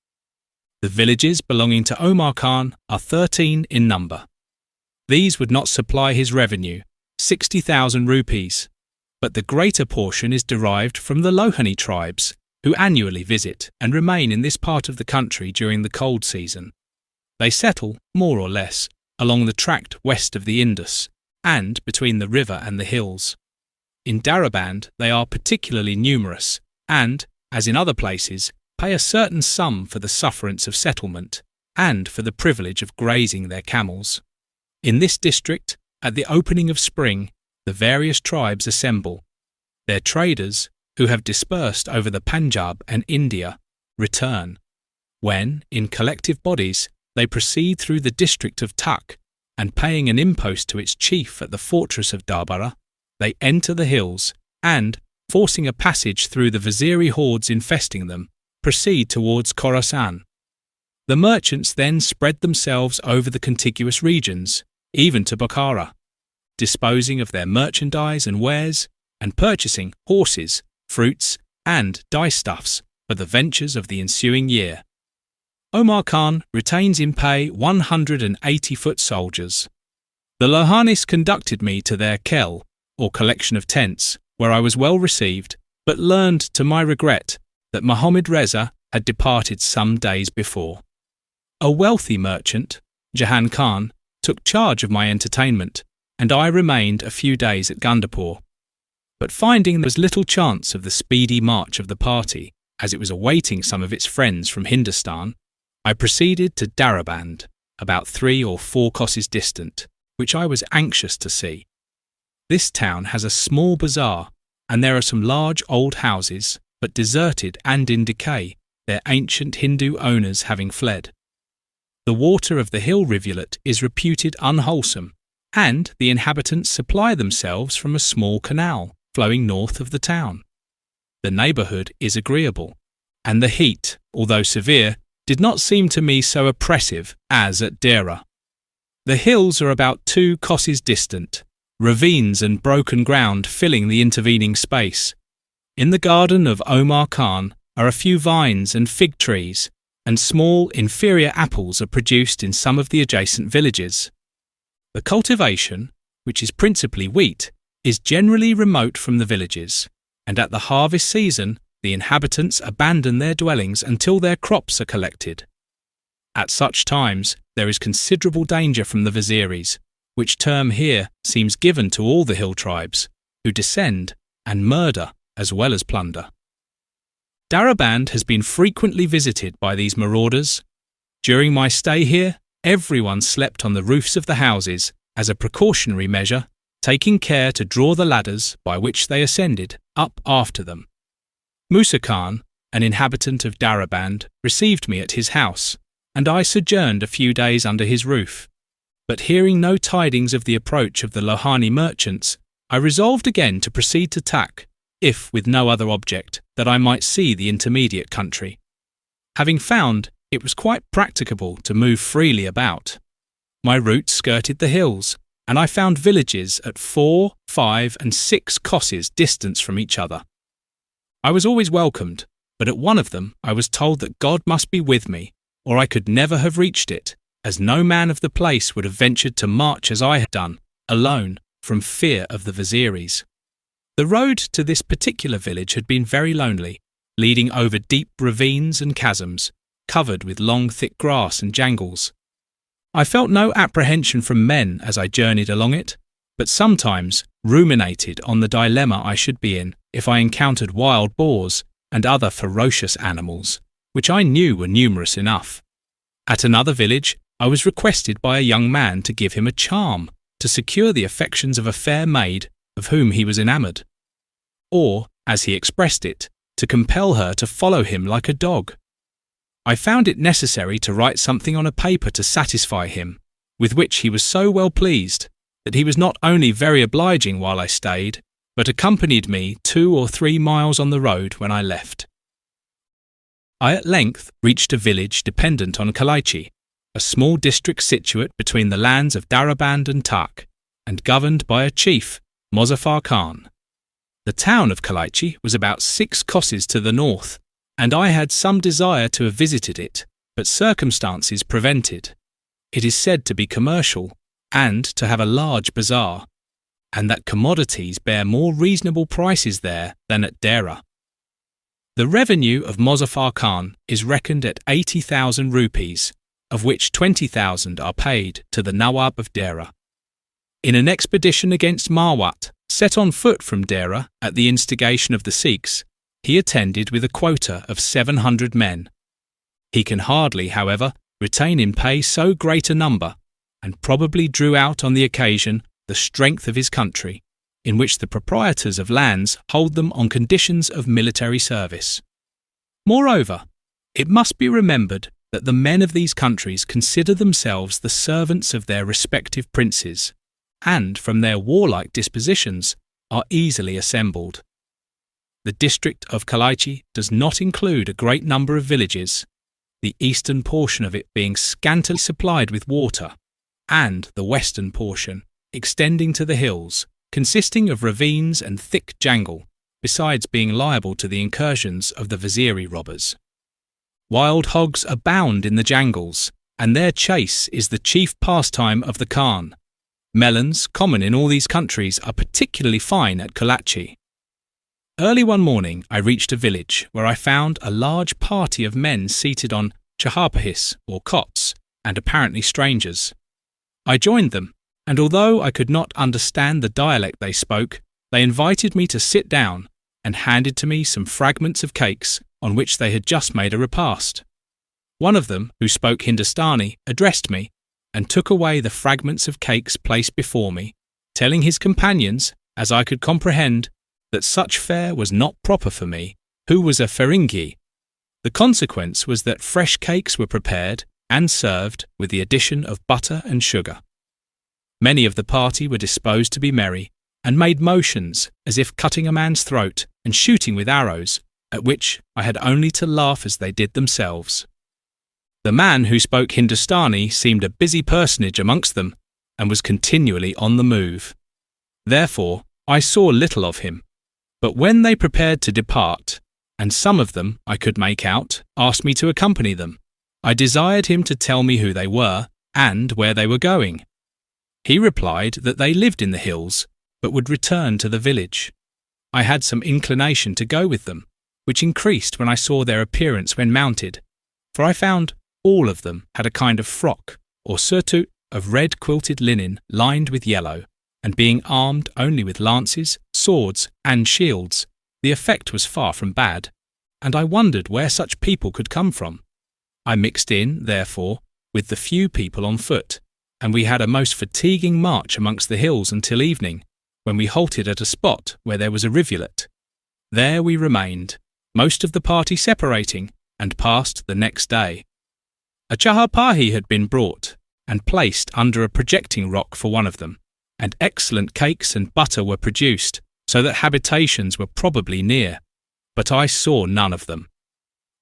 The villages belonging to Omar Khan are 13 in number. These would not supply his revenue, 60,000 rupees, but the greater portion is derived from the Lohani tribes, who annually visit and remain in this part of the country during the cold season. They settle, more or less, along the tract west of the Indus and between the river and the hills. In Daraband they are particularly numerous and, as in other places, pay a certain sum for the sufferance of settlement and for the privilege of grazing their camels. In this district, at the opening of spring, the various tribes assemble. Their traders, who have dispersed over the Panjab and India, return, when, in collective bodies, they proceed through the district of Takht, and paying an impost to its chief at the fortress of Darbara, they enter the hills and, forcing a passage through the Viziri hordes infesting them, proceed towards Khorasan. The merchants then spread themselves over the contiguous regions, even to Bukhara, disposing of their merchandise and wares, and purchasing horses, fruits, and dyestuffs for the ventures of the ensuing year. Omar Khan retains in pay 180 foot soldiers. The Lohanis conducted me to their khel, or collection of tents, where I was well received, but learned to my regret that Muhammad Reza had departed some days before. A wealthy merchant, Jahan Khan, took charge of my entertainment, and I remained a few days at Gandapur. But finding there was little chance of the speedy march of the party, as it was awaiting some of its friends from Hindustan, I proceeded to Daraband, about 3 or 4 kosses distant, which I was anxious to see. This town has a small bazaar, and there are some large old houses, but deserted and in decay, their ancient Hindu owners having fled. The water of the hill rivulet is reputed unwholesome, and the inhabitants supply themselves from a small canal flowing north of the town. The neighbourhood is agreeable, and the heat, although severe, did not seem to me so oppressive as at Dera. The hills are about 2 kosses distant, ravines and broken ground filling the intervening space. In the garden of Omar Khan are a few vines and fig trees, and small inferior apples are produced in some of the adjacent villages. The cultivation, which is principally wheat, is generally remote from the villages, and at the harvest season the inhabitants abandon their dwellings until their crops are collected. At such times there is considerable danger from the Viziris, which term here seems given to all the hill tribes, who descend and murder as well as plunder. Daraband has been frequently visited by these marauders. During my stay here, everyone slept on the roofs of the houses as a precautionary measure, taking care to draw the ladders by which they ascended up after them. Musa Khan, an inhabitant of Daraband, received me at his house, and I sojourned a few days under his roof. But hearing no tidings of the approach of the Lohani merchants, I resolved again to proceed to Takht, if with no other object, that I might see the intermediate country. Having found it was quite practicable to move freely about, my route skirted the hills, and I found villages at 4, 5, and 6 kosses distance from each other. I was always welcomed, but at one of them I was told that God must be with me, or I could never have reached it, as no man of the place would have ventured to march as I had done, alone, from fear of the Viziris. The road to this particular village had been very lonely, leading over deep ravines and chasms, covered with long thick grass and jangles. I felt no apprehension from men as I journeyed along it, but sometimes ruminated on the dilemma I should be in if I encountered wild boars and other ferocious animals, which I knew were numerous enough. At another village, I was requested by a young man to give him a charm to secure the affections of a fair maid of whom he was enamoured, or, as he expressed it, to compel her to follow him like a dog. I found it necessary to write something on a paper to satisfy him, with which he was so well pleased that he was not only very obliging while I stayed, but accompanied me 2 or 3 miles on the road when I left. I at length reached a village dependent on Khalaichi, a small district situate between the lands of Daraband and Tak, and governed by a chief, Mozaffar Khan. The town of Khalaichi was about 6 kosses to the north, and I had some desire to have visited it, but circumstances prevented. It is said to be commercial, and to have a large bazaar, and that commodities bear more reasonable prices there than at Dera. The revenue of Mozaffar Khan is reckoned at 80,000 rupees, of which 20,000 are paid to the Nawab of Dera. In an expedition against Marwat, set on foot from Dera at the instigation of the Sikhs, he attended with a quota of 700 men. He can hardly, however, retain in pay so great a number, and probably drew out on the occasion the strength of his country, in which the proprietors of lands hold them on conditions of military service. Moreover, it must be remembered that the men of these countries consider themselves the servants of their respective princes, and from their warlike dispositions are easily assembled. The district of Khalaichi does not include a great number of villages, the eastern portion of it being scantily supplied with water, and the western portion extending to the hills, consisting of ravines and thick jangle, besides being liable to the incursions of the Vaziri robbers. Wild hogs abound in the jangles, and their chase is the chief pastime of the Khan. Melons, common in all these countries, are particularly fine at Khalaichi. Early one morning I reached a village where I found a large party of men seated on chaharpahis, or cots, and apparently strangers. I joined them, and although I could not understand the dialect they spoke, they invited me to sit down and handed to me some fragments of cakes on which they had just made a repast. One of them, who spoke Hindustani, addressed me and took away the fragments of cakes placed before me, telling his companions, as I could comprehend, that such fare was not proper for me, who was a Feringi. The consequence was that fresh cakes were prepared and served with the addition of butter and sugar. Many of the party were disposed to be merry, and made motions as if cutting a man's throat and shooting with arrows, at which I had only to laugh as they did themselves. The man who spoke Hindustani seemed a busy personage amongst them, and was continually on the move. Therefore I saw little of him, but when they prepared to depart, and some of them, I could make out, asked me to accompany them, I desired him to tell me who they were, and where they were going. He replied that they lived in the hills, but would return to the village. I had some inclination to go with them, which increased when I saw their appearance when mounted, for I found all of them had a kind of frock, or surtout, of red quilted linen lined with yellow, and being armed only with lances, swords, and shields, the effect was far from bad, and I wondered where such people could come from. I mixed in, therefore, with the few people on foot, and we had a most fatiguing march amongst the hills until evening, when we halted at a spot where there was a rivulet. There we remained, most of the party separating, and passed the next day. A chaharpahi had been brought, and placed under a projecting rock for one of them, and excellent cakes and butter were produced, so that habitations were probably near, but I saw none of them.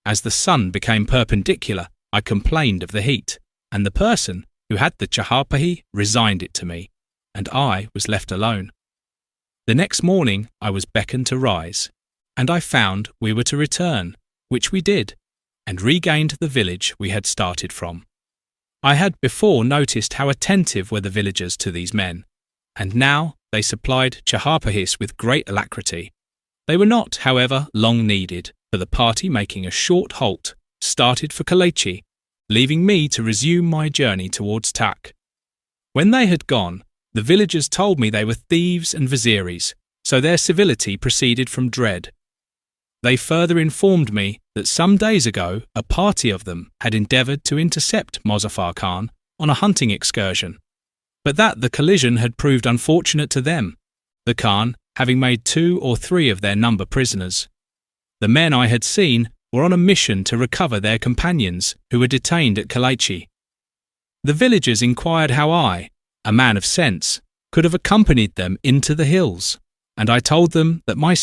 As the sun became perpendicular, I complained of the heat, and the person who had the chaharpahi resigned it to me, and I was left alone. The next morning I was beckoned to rise, and I found we were to return, which we did, and regained the village we had started from. I had before noticed how attentive were the villagers to these men, and now they supplied chaharpahis with great alacrity. They were not, however, long needed, for the party, making a short halt, started for Khalaichi, leaving me to resume my journey towards Tak. When they had gone, the villagers told me they were thieves and viziris, so their civility proceeded from dread. They further informed me that some days ago a party of them had endeavoured to intercept Mozaffar Khan on a hunting excursion, but that the collision had proved unfortunate to them, the Khan having made 2 or 3 of their number prisoners. The men I had seen were on a mission to recover their companions who were detained at Khalaichi. The villagers inquired how I, a man of sense, could have accompanied them into the hills, and I told them that my